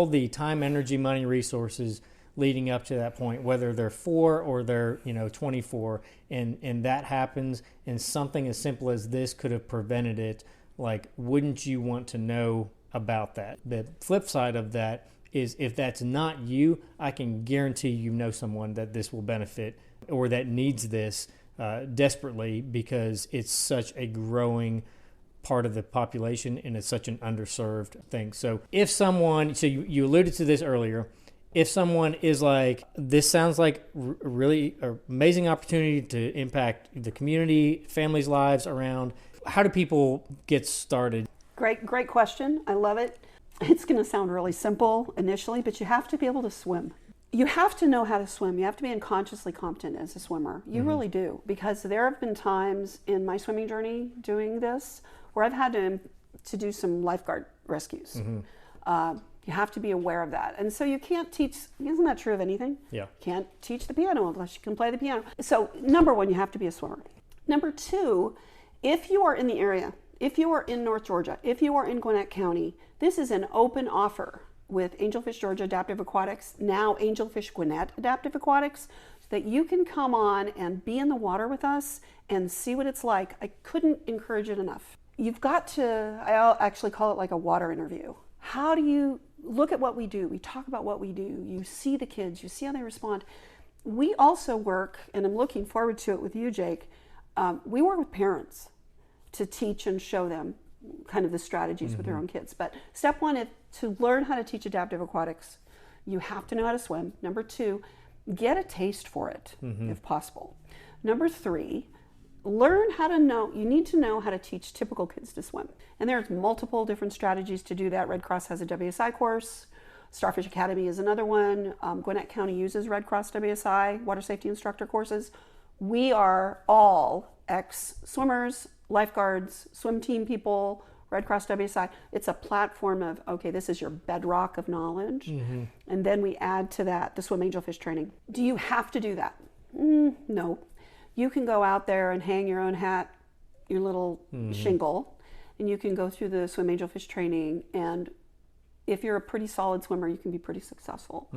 the time, energy, money, resources leading up to that point, whether they're 4 or they're 24, and that happens, and something as simple as this could have prevented it, like, wouldn't you want to know about that? The flip side of that is, if that's not you, I can guarantee you know someone that this will benefit or that needs this desperately, because it's such a growing part of the population and it's such an underserved thing. So if someone, so you alluded to this earlier, if someone is like, this sounds like really an amazing opportunity to impact the community, families' lives around, how do people get started? Great question. I love it. It's going to sound really simple initially, but you have to be able to swim. You have to know how to swim. You have to be unconsciously competent as a swimmer. You really do, because there have been times in my swimming journey doing this where I've had to do some lifeguard rescues. You have to be aware of that. And so you can't teach, isn't that true of anything? Yeah. You can't teach the piano unless you can play the piano. So number one, you have to be a swimmer. Number two, if you are in the area, if you are in North Georgia, if you are in Gwinnett County, this is an open offer with Angelfish Georgia Adaptive Aquatics, now Angelfish Gwinnett Adaptive Aquatics, so that you can come on and be in the water with us and see what it's like. I couldn't encourage it enough. You've got to, I'll actually call it like a water interview. How do you look at what we do? We talk about what we do. You see the kids, you see how they respond. We also work, and I'm looking forward to it with you, Jake, we work with parents to teach and show them kind of the strategies with their own kids. But step one is to learn how to teach adaptive aquatics. You have to know how to swim. Number two, get a taste for it if possible. Number three, learn how to know, you need to know how to teach typical kids to swim. And there's multiple different strategies to do that. Red Cross has a WSI course. Starfish Academy is another one. Gwinnett County uses Red Cross WSI, water safety instructor courses. We are all ex-swimmers, lifeguards, swim team people, Red Cross WSI. It's a platform of, okay, this is your bedrock of knowledge. And then we add to that the swim angelfish training. Do you have to do that? No. You can go out there and hang your own hat, your little shingle, and you can go through the swim angelfish training, and if you're a pretty solid swimmer, you can be pretty successful.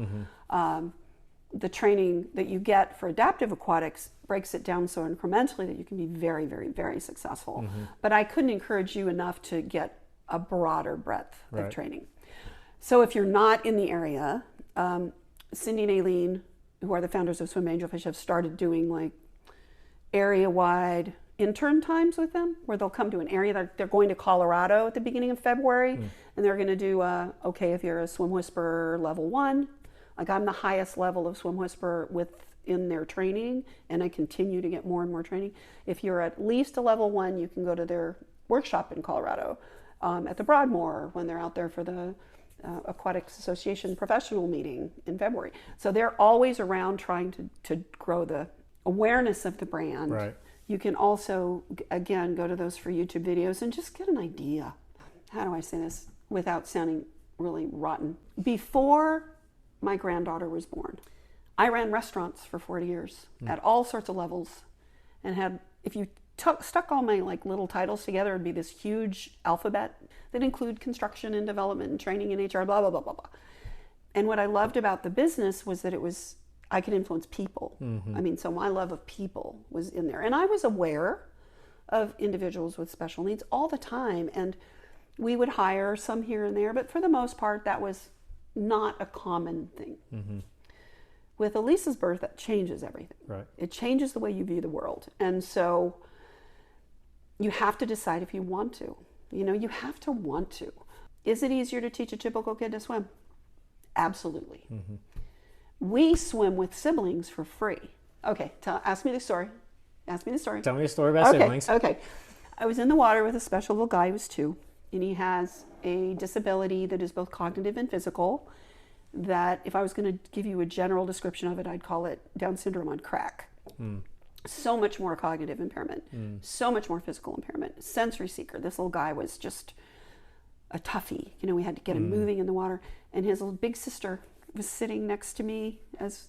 The training that you get for adaptive aquatics breaks it down so incrementally that you can be very, very, very successful. But I couldn't encourage you enough to get a broader breadth of training. So if you're not in the area, Cindy and Aileen, who are the founders of Swim Angelfish, have started doing like area-wide intern times with them, where they'll come to an area that they're going to Colorado at the beginning of February, and they're going to do okay, if you're a swim whisperer level 1, like I'm the highest level of swim whisperer within their training, and I continue to get more and more training. If you're at least a level 1, you can go to their workshop in Colorado at the Broadmoor when they're out there for the Aquatics Association professional meeting in February. So they're always around trying to grow the awareness of the brand. You can also, again, go to those free YouTube videos and just get an idea. How do I say this without sounding really rotten? Before my granddaughter was born, I ran restaurants for 40 years at all sorts of levels, and had, if you stuck all my like little titles together, it'd be this huge alphabet that include construction and development and training and HR, blah, blah, blah, blah, blah. And what I loved about the business was that I could influence people. I mean, so my love of people was in there. And I was aware of individuals with special needs all the time. And we would hire some here and there, but for the most part, that was not a common thing. With Elisa's birth, that changes everything. It changes the way you view the world. And so you have to decide if you want to. You know, you have to want to. Is it easier to teach a typical kid to swim? Absolutely. We swim with siblings for free. Okay, ask me the story. Ask me the story. Tell me a story about siblings. Okay. I was in the water with a special little guy who was 2, and he has a disability that is both cognitive and physical, that if I was going to give you a general description of it, I'd call it Down syndrome on crack. So much more cognitive impairment, so much more physical impairment, sensory seeker. This little guy was just a toughie. You know, we had to get him moving in the water, and his little big sister was sitting next to me as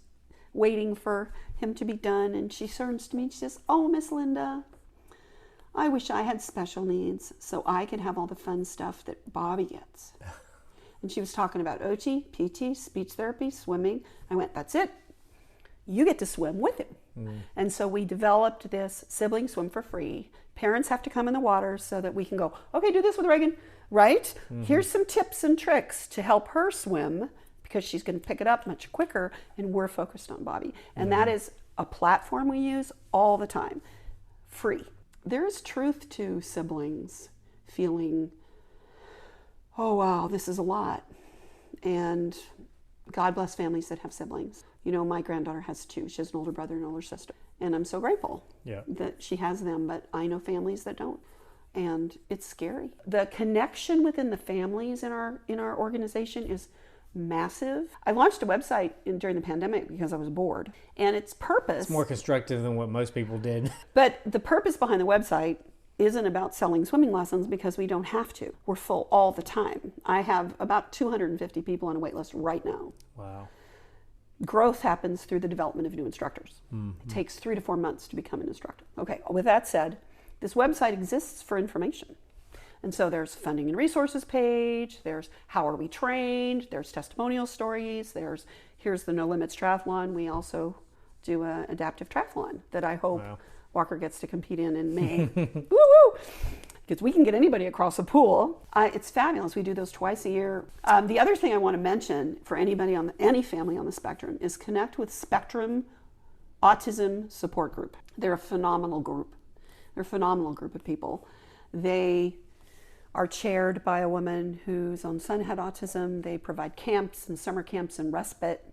waiting for him to be done, and she turns to me and she says, "Oh, Miss Linda, I wish I had special needs so I could have all the fun stuff that Bobby gets." And she was talking about OT, PT, speech therapy, swimming. I went, "That's it. You get to swim with him." And so we developed this sibling swim for free. Parents have to come in the water so that we can go, "Okay, do this with Reagan," right? Here's some tips and tricks to help her swim, because she's going to pick it up much quicker, and we're focused on Bobby. And that is a platform we use all the time, free. There is truth to siblings feeling, oh wow, this is a lot. And God bless families that have siblings. You know, my granddaughter has 2. She has an older brother and an older sister. And I'm so grateful that she has them, but I know families that don't. And it's scary. The connection within the families in our organization is massive. I launched a website during the pandemic because I was bored, and its purpose... It's more constructive than what most people did. But the purpose behind the website isn't about selling swimming lessons, because we don't have to. We're full all the time. I have about 250 people on a wait list right now. Wow. Growth happens through the development of new instructors. It takes 3 to 4 months to become an instructor. Okay, with that said, this website exists for information. And so there's funding and resources page, there's how are we trained, there's testimonial stories, here's the No Limits Triathlon. We also do an adaptive triathlon that I hope Walker gets to compete in May. Woo-woo! Because we can get anybody across a pool. It's fabulous. We do those twice a year. The other thing I want to mention for anybody any family on the spectrum is connect with Spectrum Autism Support Group. They're a phenomenal group. They're a phenomenal group of people. They are chaired by a woman whose own son had autism. They provide camps and summer camps and respite.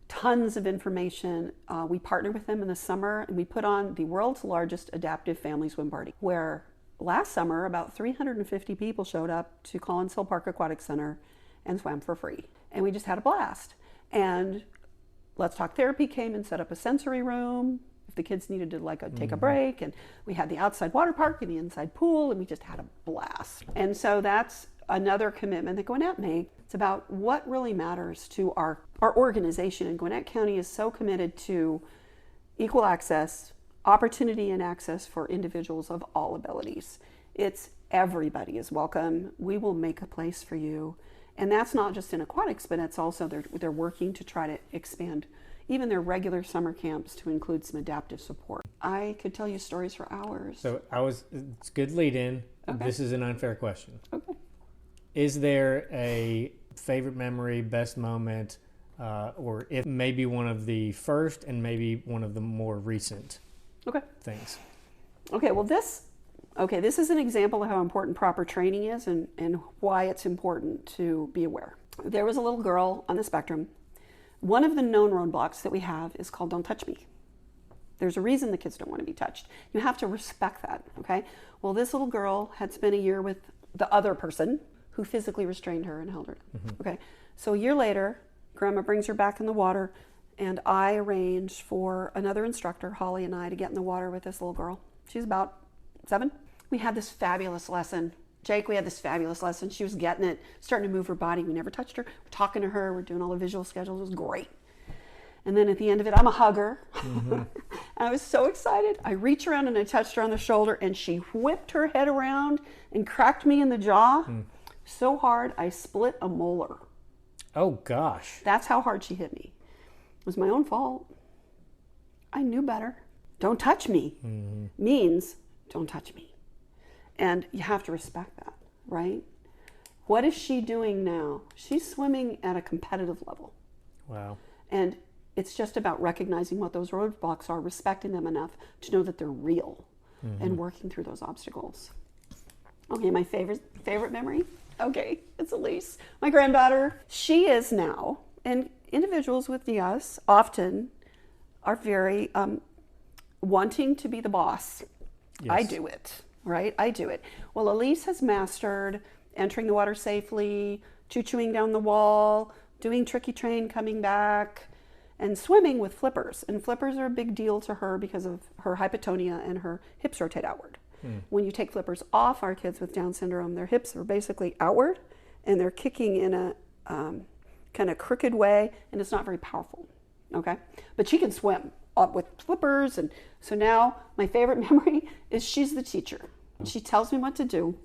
Tons of information. We partner with them in the summer, and we put on the world's largest adaptive family swim party, where last summer about 350 people showed up to Collins Hill Park Aquatic Center and swam for free. And we just had a blast. And Let's Talk Therapy came and set up a sensory room if the kids needed to take a break. And we had the outside water park and the inside pool, and we just had a blast. And so that's another commitment that Gwinnett made. It's about what really matters to our organization. And Gwinnett County is so committed to equal access, opportunity and access for individuals of all abilities. It's everybody is welcome. We will make a place for you. And that's not just in aquatics, but it's also they're working to try to expand even their regular summer camps to include some adaptive support. I could tell you stories for hours. So it's good lead in. Okay. This is an unfair question. Okay. Is there a favorite memory, best moment, or if maybe one of the first and maybe one of the more recent things? Okay, well this is an example of how important proper training is and why it's important to be aware. There was a little girl on the spectrum. One of the known roadblocks that we have is called don't touch me. There's a reason the kids don't want to be touched. You have to respect that, okay? Well, this little girl had spent a year with the other person who physically restrained her and held her. Okay, so a year later, Grandma brings her back in the water, and I arranged for another instructor, Holly and I, to get in the water with this little girl. She's about 7. We had this fabulous lesson. Jake, we had this fabulous lesson. She was getting it, starting to move her body. We never touched her. We're talking to her. We're doing all the visual schedules. It was great. And then at the end of it, I'm a hugger. I was so excited. I reach around and I touched her on the shoulder, and she whipped her head around and cracked me in the jaw so hard I split a molar. Oh, gosh. That's how hard she hit me. It was my own fault. I knew better. Don't touch me means don't touch me. And you have to respect that, right? What is she doing now? She's swimming at a competitive level. Wow. And it's just about recognizing what those roadblocks are, respecting them enough to know that they're real, and working through those obstacles. Okay, my favorite memory? Okay, it's Elise, my granddaughter. She is now, and individuals with DS often are very wanting to be the boss. Yes. I do it, right? I do it. Well, Elise has mastered entering the water safely, choo-chooing down the wall, doing tricky train, coming back, and swimming with flippers. And flippers are a big deal to her because of her hypotonia and her hips rotate outward. When you take flippers off our kids with Down syndrome, their hips are basically outward and they're kicking in a kind of crooked way, and it's not very powerful, okay? But she can swim up with flippers, and so now my favorite memory is she's the teacher. She tells me what to do,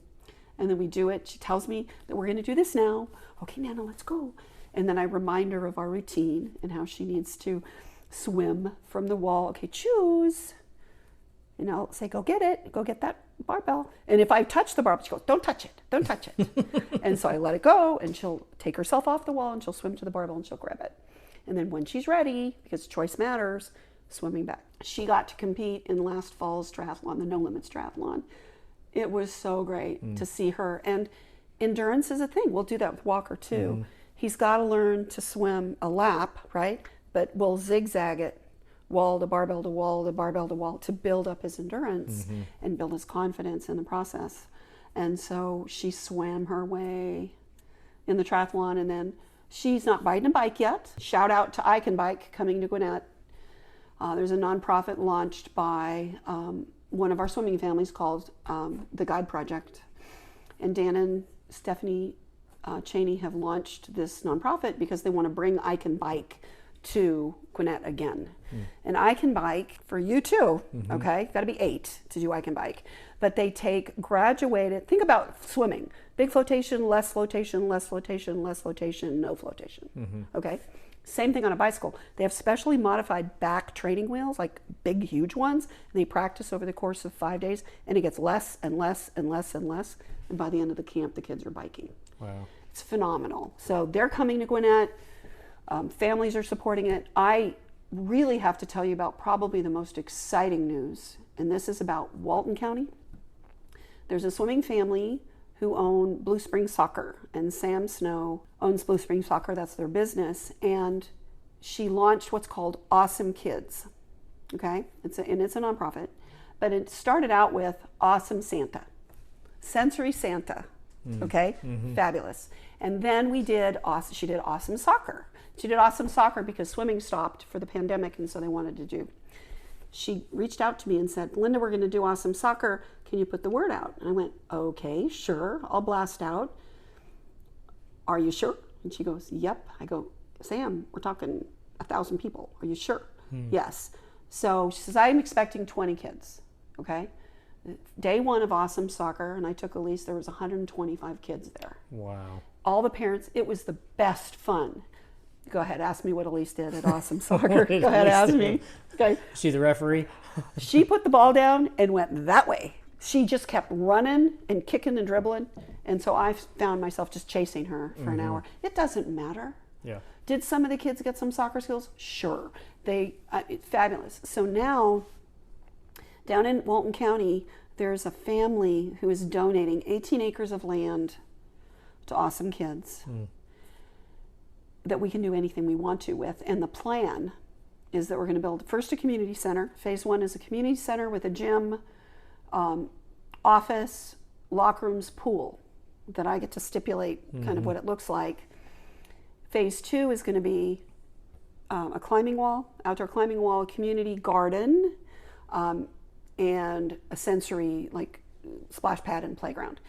and then we do it. She tells me that we're gonna do this now. Okay, Nana, let's go. And then I remind her of our routine and how she needs to swim from the wall. Okay, choose. And I'll say, go get it. Go get that barbell. And if I touch the barbell, she goes, don't touch it. Don't touch it. And so I let it go, and she'll take herself off the wall, and she'll swim to the barbell, and she'll grab it. And then when she's ready, because choice matters, swimming back. She got to compete in last fall's triathlon, the No Limits Triathlon. It was so great to see her. And endurance is a thing. We'll do that with Walker too. He's got to learn to swim a lap, right? But we'll zigzag it, wall to barbell to wall to barbell to wall, to build up his endurance and build his confidence in the process. And so she swam her way in the triathlon, and then she's not riding a bike yet. Shout out to I Can Bike coming to Gwinnett. There's a nonprofit launched by one of our swimming families called the Guide Project. And Dan and Stephanie Cheney have launched this nonprofit because they want to bring I Can Bike to Gwinnett again. And I Can Bike, for you too, okay? Got to be 8 to do I Can Bike. But they take graduated, think about swimming. Big flotation, less flotation, less flotation, less flotation, no flotation, okay? Same thing on a bicycle. They have specially modified back training wheels, like big, huge ones, and they practice over the course of 5 days, and it gets less and less and less and less, and by the end of the camp, the kids are biking. Wow. It's phenomenal. So they're coming to Gwinnett. Families are supporting it. I really have to tell you about probably the most exciting news, and this is about Walton County. There's a swimming family who own Blue Springs Soccer, and Sam Snow owns Blue Springs Soccer. That's their business, and she launched what's called Awesome Kids. Okay, it's a nonprofit, but it started out with Awesome Santa, Sensory Santa. Okay, fabulous. And then she did Awesome Soccer. She did Awesome Soccer because swimming stopped for the pandemic, and so they wanted to do. She reached out to me and said, Linda, we're going to do Awesome Soccer. Can you put the word out? And I went, okay, sure. I'll blast out. Are you sure? And she goes, yep. I go, Sam, we're talking 1,000 people. Are you sure? Yes. So she says, I'm expecting 20 kids. Okay. Day one of Awesome Soccer, and I took Elise, there was 125 kids there. Wow. All the parents, it was the best fun. Go ahead, ask me what Elise did at Awesome Soccer. Go ahead, ask me. Okay. Is she the referee? She put the ball down and went that way. She just kept running and kicking and dribbling. And so I found myself just chasing her for an hour. It doesn't matter. Yeah. Did some of the kids get some soccer skills? Sure. Fabulous. So now, down in Walton County, there's a family who is donating 18 acres of land to Awesome Kids that we can do anything we want to with. And the plan is that we're going to build first a community center. Phase 1 is a community center with a gym, office, locker rooms, pool that I get to stipulate kind of what it looks like. Phase 2 is going to be a climbing wall, outdoor climbing wall, a community garden, and a sensory like splash pad and playground.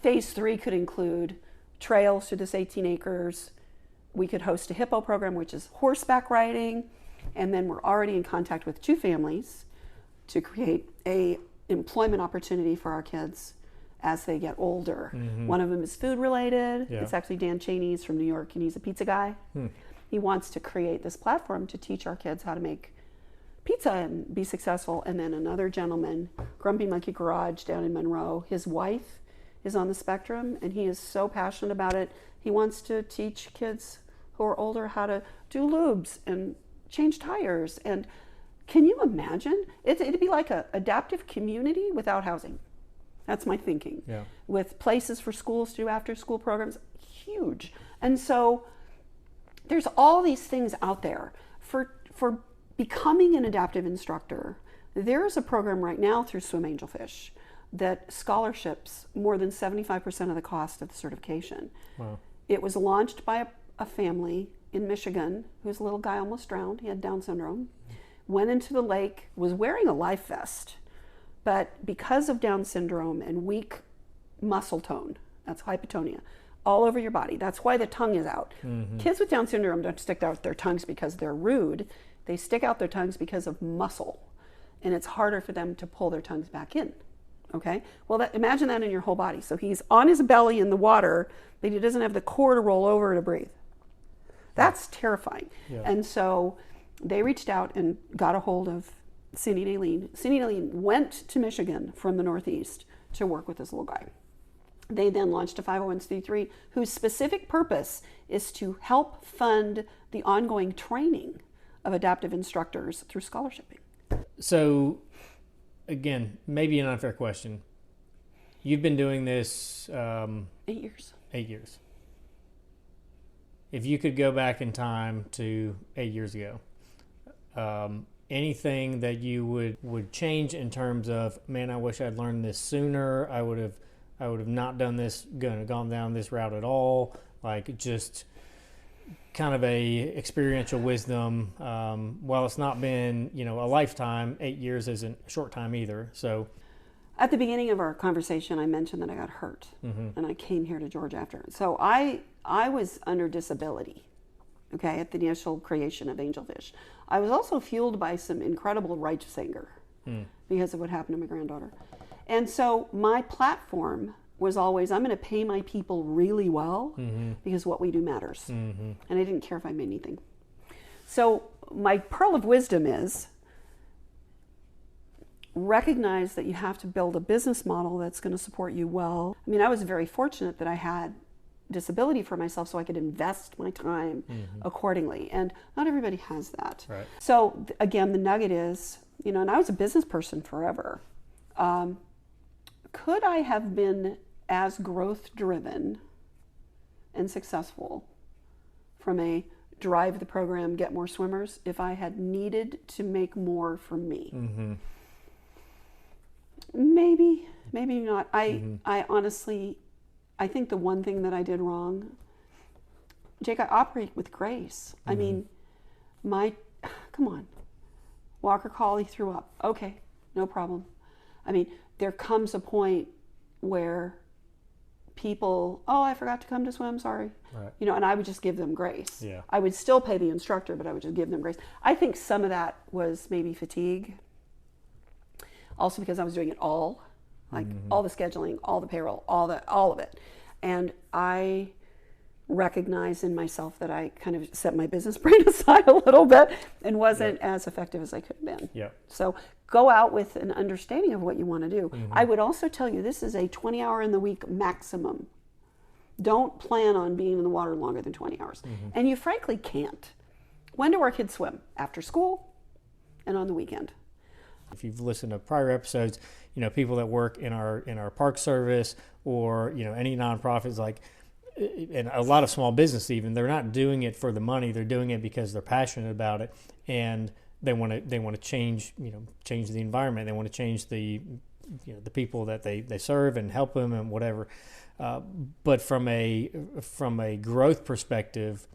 Phase 3 could include trails through this 18 acres. We could host a hippo program, which is horseback riding. And then we're already in contact with 2 families to create a employment opportunity for our kids as they get older. One of them is food related. Yeah. It's actually Dan Chaney's from New York, and he's a pizza guy. He wants to create this platform to teach our kids how to make pizza and be successful. And then another gentleman, Grumpy Monkey Garage down in Monroe, his wife is on the spectrum, and he is so passionate about it. He wants to teach kids who are older how to do lubes and change tires. And can you imagine? It'd be like an adaptive community without housing. That's my thinking. Yeah. With places for schools to do after school programs, huge. And so there's all these things out there for becoming an adaptive instructor. There's a program right now through Swim Angelfish that scholarships more than 75% of the cost of the certification. Wow. It was launched by a family in Michigan whose little guy almost drowned. He had Down syndrome. Went into the lake, was wearing a life vest, but because of Down syndrome and weak muscle tone, that's hypotonia, all over your body. That's why the tongue is out. Kids with Down syndrome don't stick out their tongues because they're rude. They stick out their tongues because of muscle, and it's harder for them to pull their tongues back in. Okay? Well, imagine that in your whole body. So he's on his belly in the water, but he doesn't have the core to roll over to breathe. That's terrifying. Yeah. And so they reached out and got a hold of Cindy and Aileen. Cindy and Aileen went to Michigan from the Northeast to work with this little guy. They then launched a 501c3 whose specific purpose is to help fund the ongoing training of adaptive instructors through scholarshiping. So, again, maybe an unfair question. You've been doing this 8 years. 8 years. If you could go back in time to 8 years ago, anything that you would change in terms of, man, I wish I'd learned this sooner. I would have not done this, gone down this route at all. Like, just kind of a experiential wisdom. While it's not been, a lifetime, 8 years isn't a short time either. So, at the beginning of our conversation, I mentioned that I got hurt, and I came here to Georgia after. So I was under disability, okay, at the initial creation of Angelfish. I was also fueled by some incredible righteous anger because of what happened to my granddaughter. And so my platform was always, I'm going to pay my people really well because what we do matters. And I didn't care if I made anything. So my pearl of wisdom is recognize that you have to build a business model that's going to support you well. I mean, I was very fortunate that I had disability for myself so I could invest my time accordingly. And not everybody has that. Right. So again, the nugget is, you know, and I was a business person forever. Could I have been as growth driven and successful from a drive the program, get more swimmers, if I had needed to make more for me? Maybe not. I honestly, I think the one thing that I did wrong, Jake, I operate with grace. I mean, come on, Walker Collie threw up. Okay, no problem. I mean, there comes a point where people, oh, I forgot to come to swim, sorry. Right. You know, and I would just give them grace. Yeah. I would still pay the instructor, but I would just give them grace. I think some of that was maybe fatigue. Also because I was doing it all, like all the scheduling, all the payroll, all of it. And I recognized in myself that I kind of set my business brain aside a little bit and wasn't as effective as I could have been. Yeah. So go out with an understanding of what you want to do. I would also tell you this is a 20-hour in the week maximum. Don't plan on being in the water longer than 20 hours. And you frankly can't. When do our kids swim? After school and on the weekend. If you've listened to prior episodes, you know, people that work in our park service or, you know, any nonprofits, like, and a lot of small business even, they're not doing it for the money. They're doing it because they're passionate about it and they want to change the environment. They want to change the people that they serve and help them and whatever. But from a growth perspective,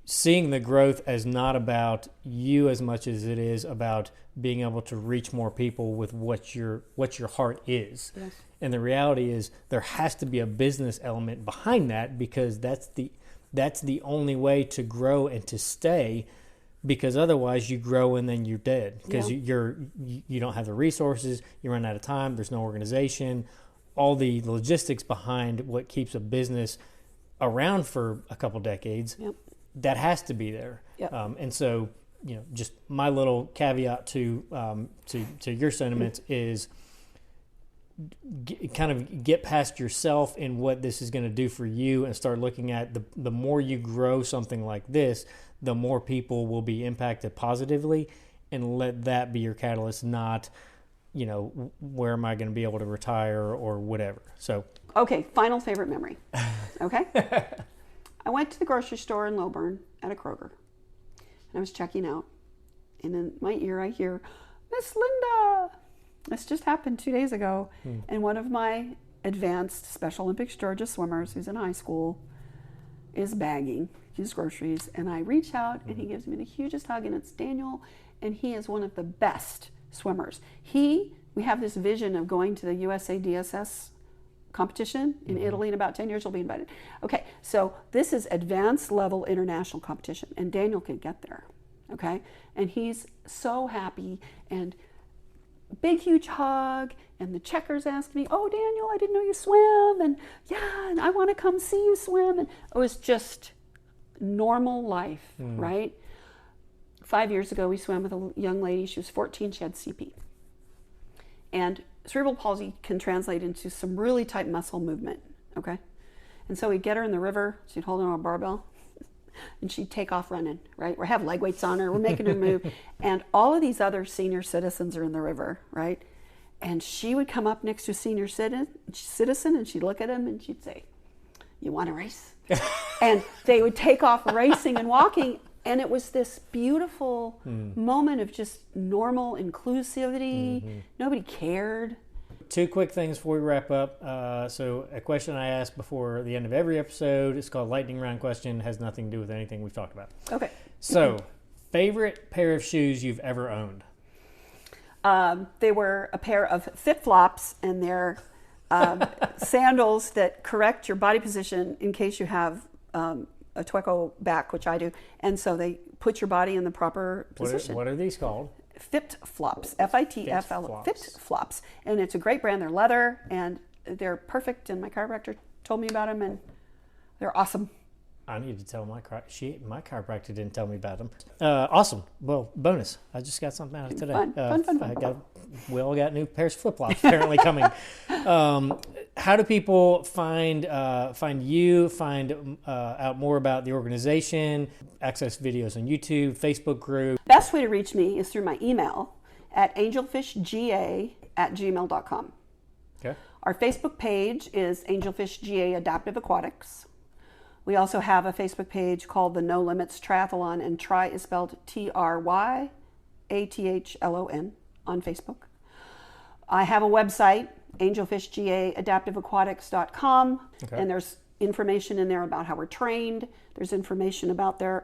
seeing the growth as not about you as much as it is about being able to reach more people with what your heart is. Yes. And the reality is there has to be a business element behind that because that's the only way to grow and to stay, because otherwise you grow and then you're dead because you don't have the resources, you run out of time, there's no organization, all the logistics behind what keeps a business around for a couple decades. Yep. That has to be there. Yep. And so, you know, just my little caveat to your sentiments is kind of get past yourself and what this is going to do for you and start looking at the more you grow something like this, the more people will be impacted positively, and let that be your catalyst, not, you know, where am I going to be able to retire or whatever. So, okay, final favorite memory. Okay? I went to the grocery store in Lilburn at a Kroger, and I was checking out, and in my ear I hear, Miss Linda. This just happened 2 days ago, and one of my advanced Special Olympics Georgia swimmers who's in high school is bagging his groceries, and I reach out, and he gives me the hugest hug, and it's Daniel, and he is one of the best swimmers. We have this vision of going to the USA DSS competition in Italy in about 10 years. We'll be invited. Okay, so this is advanced level international competition, and Daniel could get there. Okay, and he's so happy, and big huge hug, and the checkers asked me, oh Daniel, I didn't know you swim, and yeah, and I want to come see you swim, and it was just normal life, right? 5 years ago we swam with a young lady. She was 14, she had CP, and cerebral palsy can translate into some really tight muscle movement, okay? And so we'd get her in the river, she'd hold her on a barbell, and she'd take off running, right? We have leg weights on her, we're making her move, and all of these other senior citizens are in the river, right? And she would come up next to a senior citizen, and she'd look at him, and she'd say, you want to race? And they would take off racing and walking, and it was this beautiful moment of just normal inclusivity. Nobody cared. 2 quick things before we wrap up. So a question I ask before the end of every episode is called lightning round question. It has nothing to do with anything we've talked about. Okay. So, favorite pair of shoes you've ever owned? They were a pair of FitFlops, and they're sandals that correct your body position in case you have a Tweco back, which I do, and so they put your body in the proper position. What are these called? Fit flops, FITFL, Fit flops, and it's a great brand. They're leather and they're perfect. And my chiropractor told me about them, and they're awesome. I need to tell my chiropractor didn't tell me about them. Awesome. Well, bonus. I just got something out of today. Fun. We all got new pairs of flip flops apparently coming. How do people find you? Find out more about the organization? Access videos on YouTube, Facebook group. Best way to reach me is through my email at angelfishga@gmail.com. Okay. Our Facebook page is Angelfish GA Adaptive Aquatics. We also have a Facebook page called the No Limits Triathlon, and Tri is spelled TRYATHLON on Facebook. I have a website, angelfishgaadaptiveaquatics.com, and there's information in there about how we're trained. There's information about the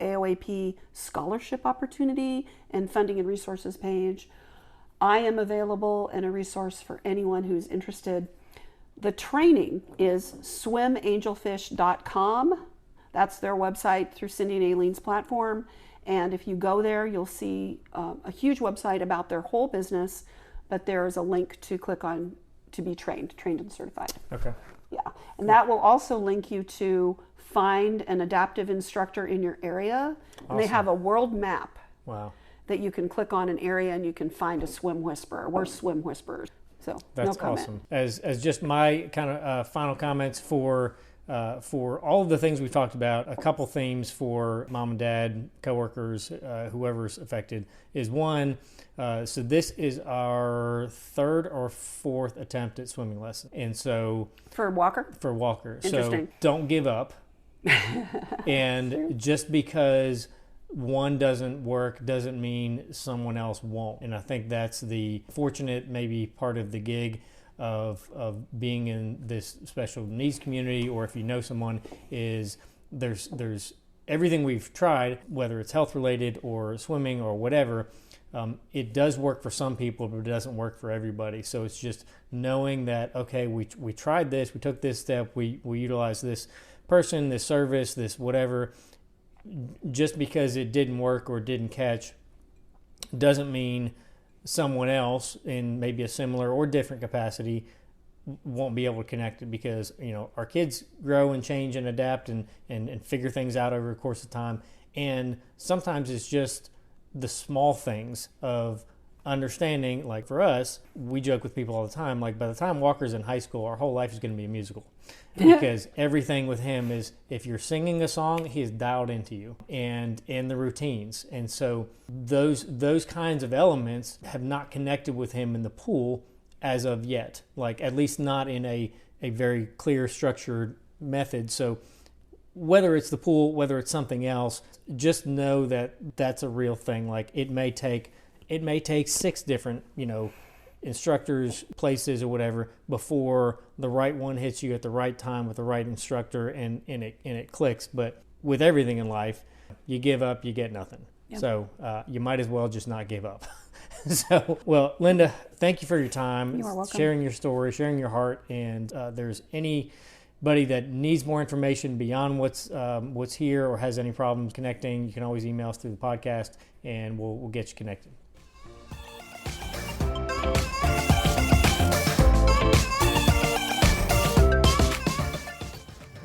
AOAP scholarship opportunity and funding and resources page. I am available and a resource for anyone who's interested. The training is swimangelfish.com. That's their website through Cindy and Aileen's platform. And if you go there, you'll see a huge website about their whole business, but there's a link to click on to be trained and certified. Okay. Yeah. And that will also link you to find an adaptive instructor in your area. And Awesome. they have a world map. Wow. That you can click on an area and you can find a swim whisperer. We're swim whisperers. So that's no comment. awesome. As just my kind of final comments for all of the things we talked about, a couple themes for mom and dad, coworkers, whoever's affected is one. So this is our third or fourth attempt at swimming lesson, and so for Walker. So don't give up. And just because one doesn't work doesn't mean someone else won't. And I think that's the fortunate maybe part of the gig of being in this special needs community, or if you know someone, is there's everything we've tried, whether it's health related or swimming or whatever, it does work for some people, but it doesn't work for everybody. So it's just knowing that, okay, we tried this, we took this step, we utilized this person, this service, this whatever. Just because it didn't work or didn't catch doesn't mean someone else in maybe a similar or different capacity won't be able to connect it, because our kids grow and change and adapt and figure things out over the course of time. And sometimes it's just the small things of understanding. Like for us, we joke with people all the time, like by the time Walker's in high school, our whole life is going to be a musical. Because everything with him is, if you're singing a song, he is dialed into you and in the routines. And so those kinds of elements have not connected with him in the pool as of yet, like at least not in a very clear, structured method. So whether it's the pool, whether it's something else, just know that that's a real thing. Like it may take 6 different, instructors, places or whatever before the right one hits you at the right time with the right instructor and it clicks. But with everything in life, you give up, you get nothing. Yep. So you might as well just not give up. So, well, Linda, thank you for your time. You are welcome. Sharing your story, sharing your heart. And there's anybody that needs more information beyond what's here or has any problems connecting, you can always email us through the podcast and we'll get you connected.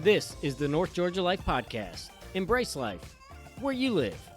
This is the North Georgia Life Podcast. Embrace life where you live.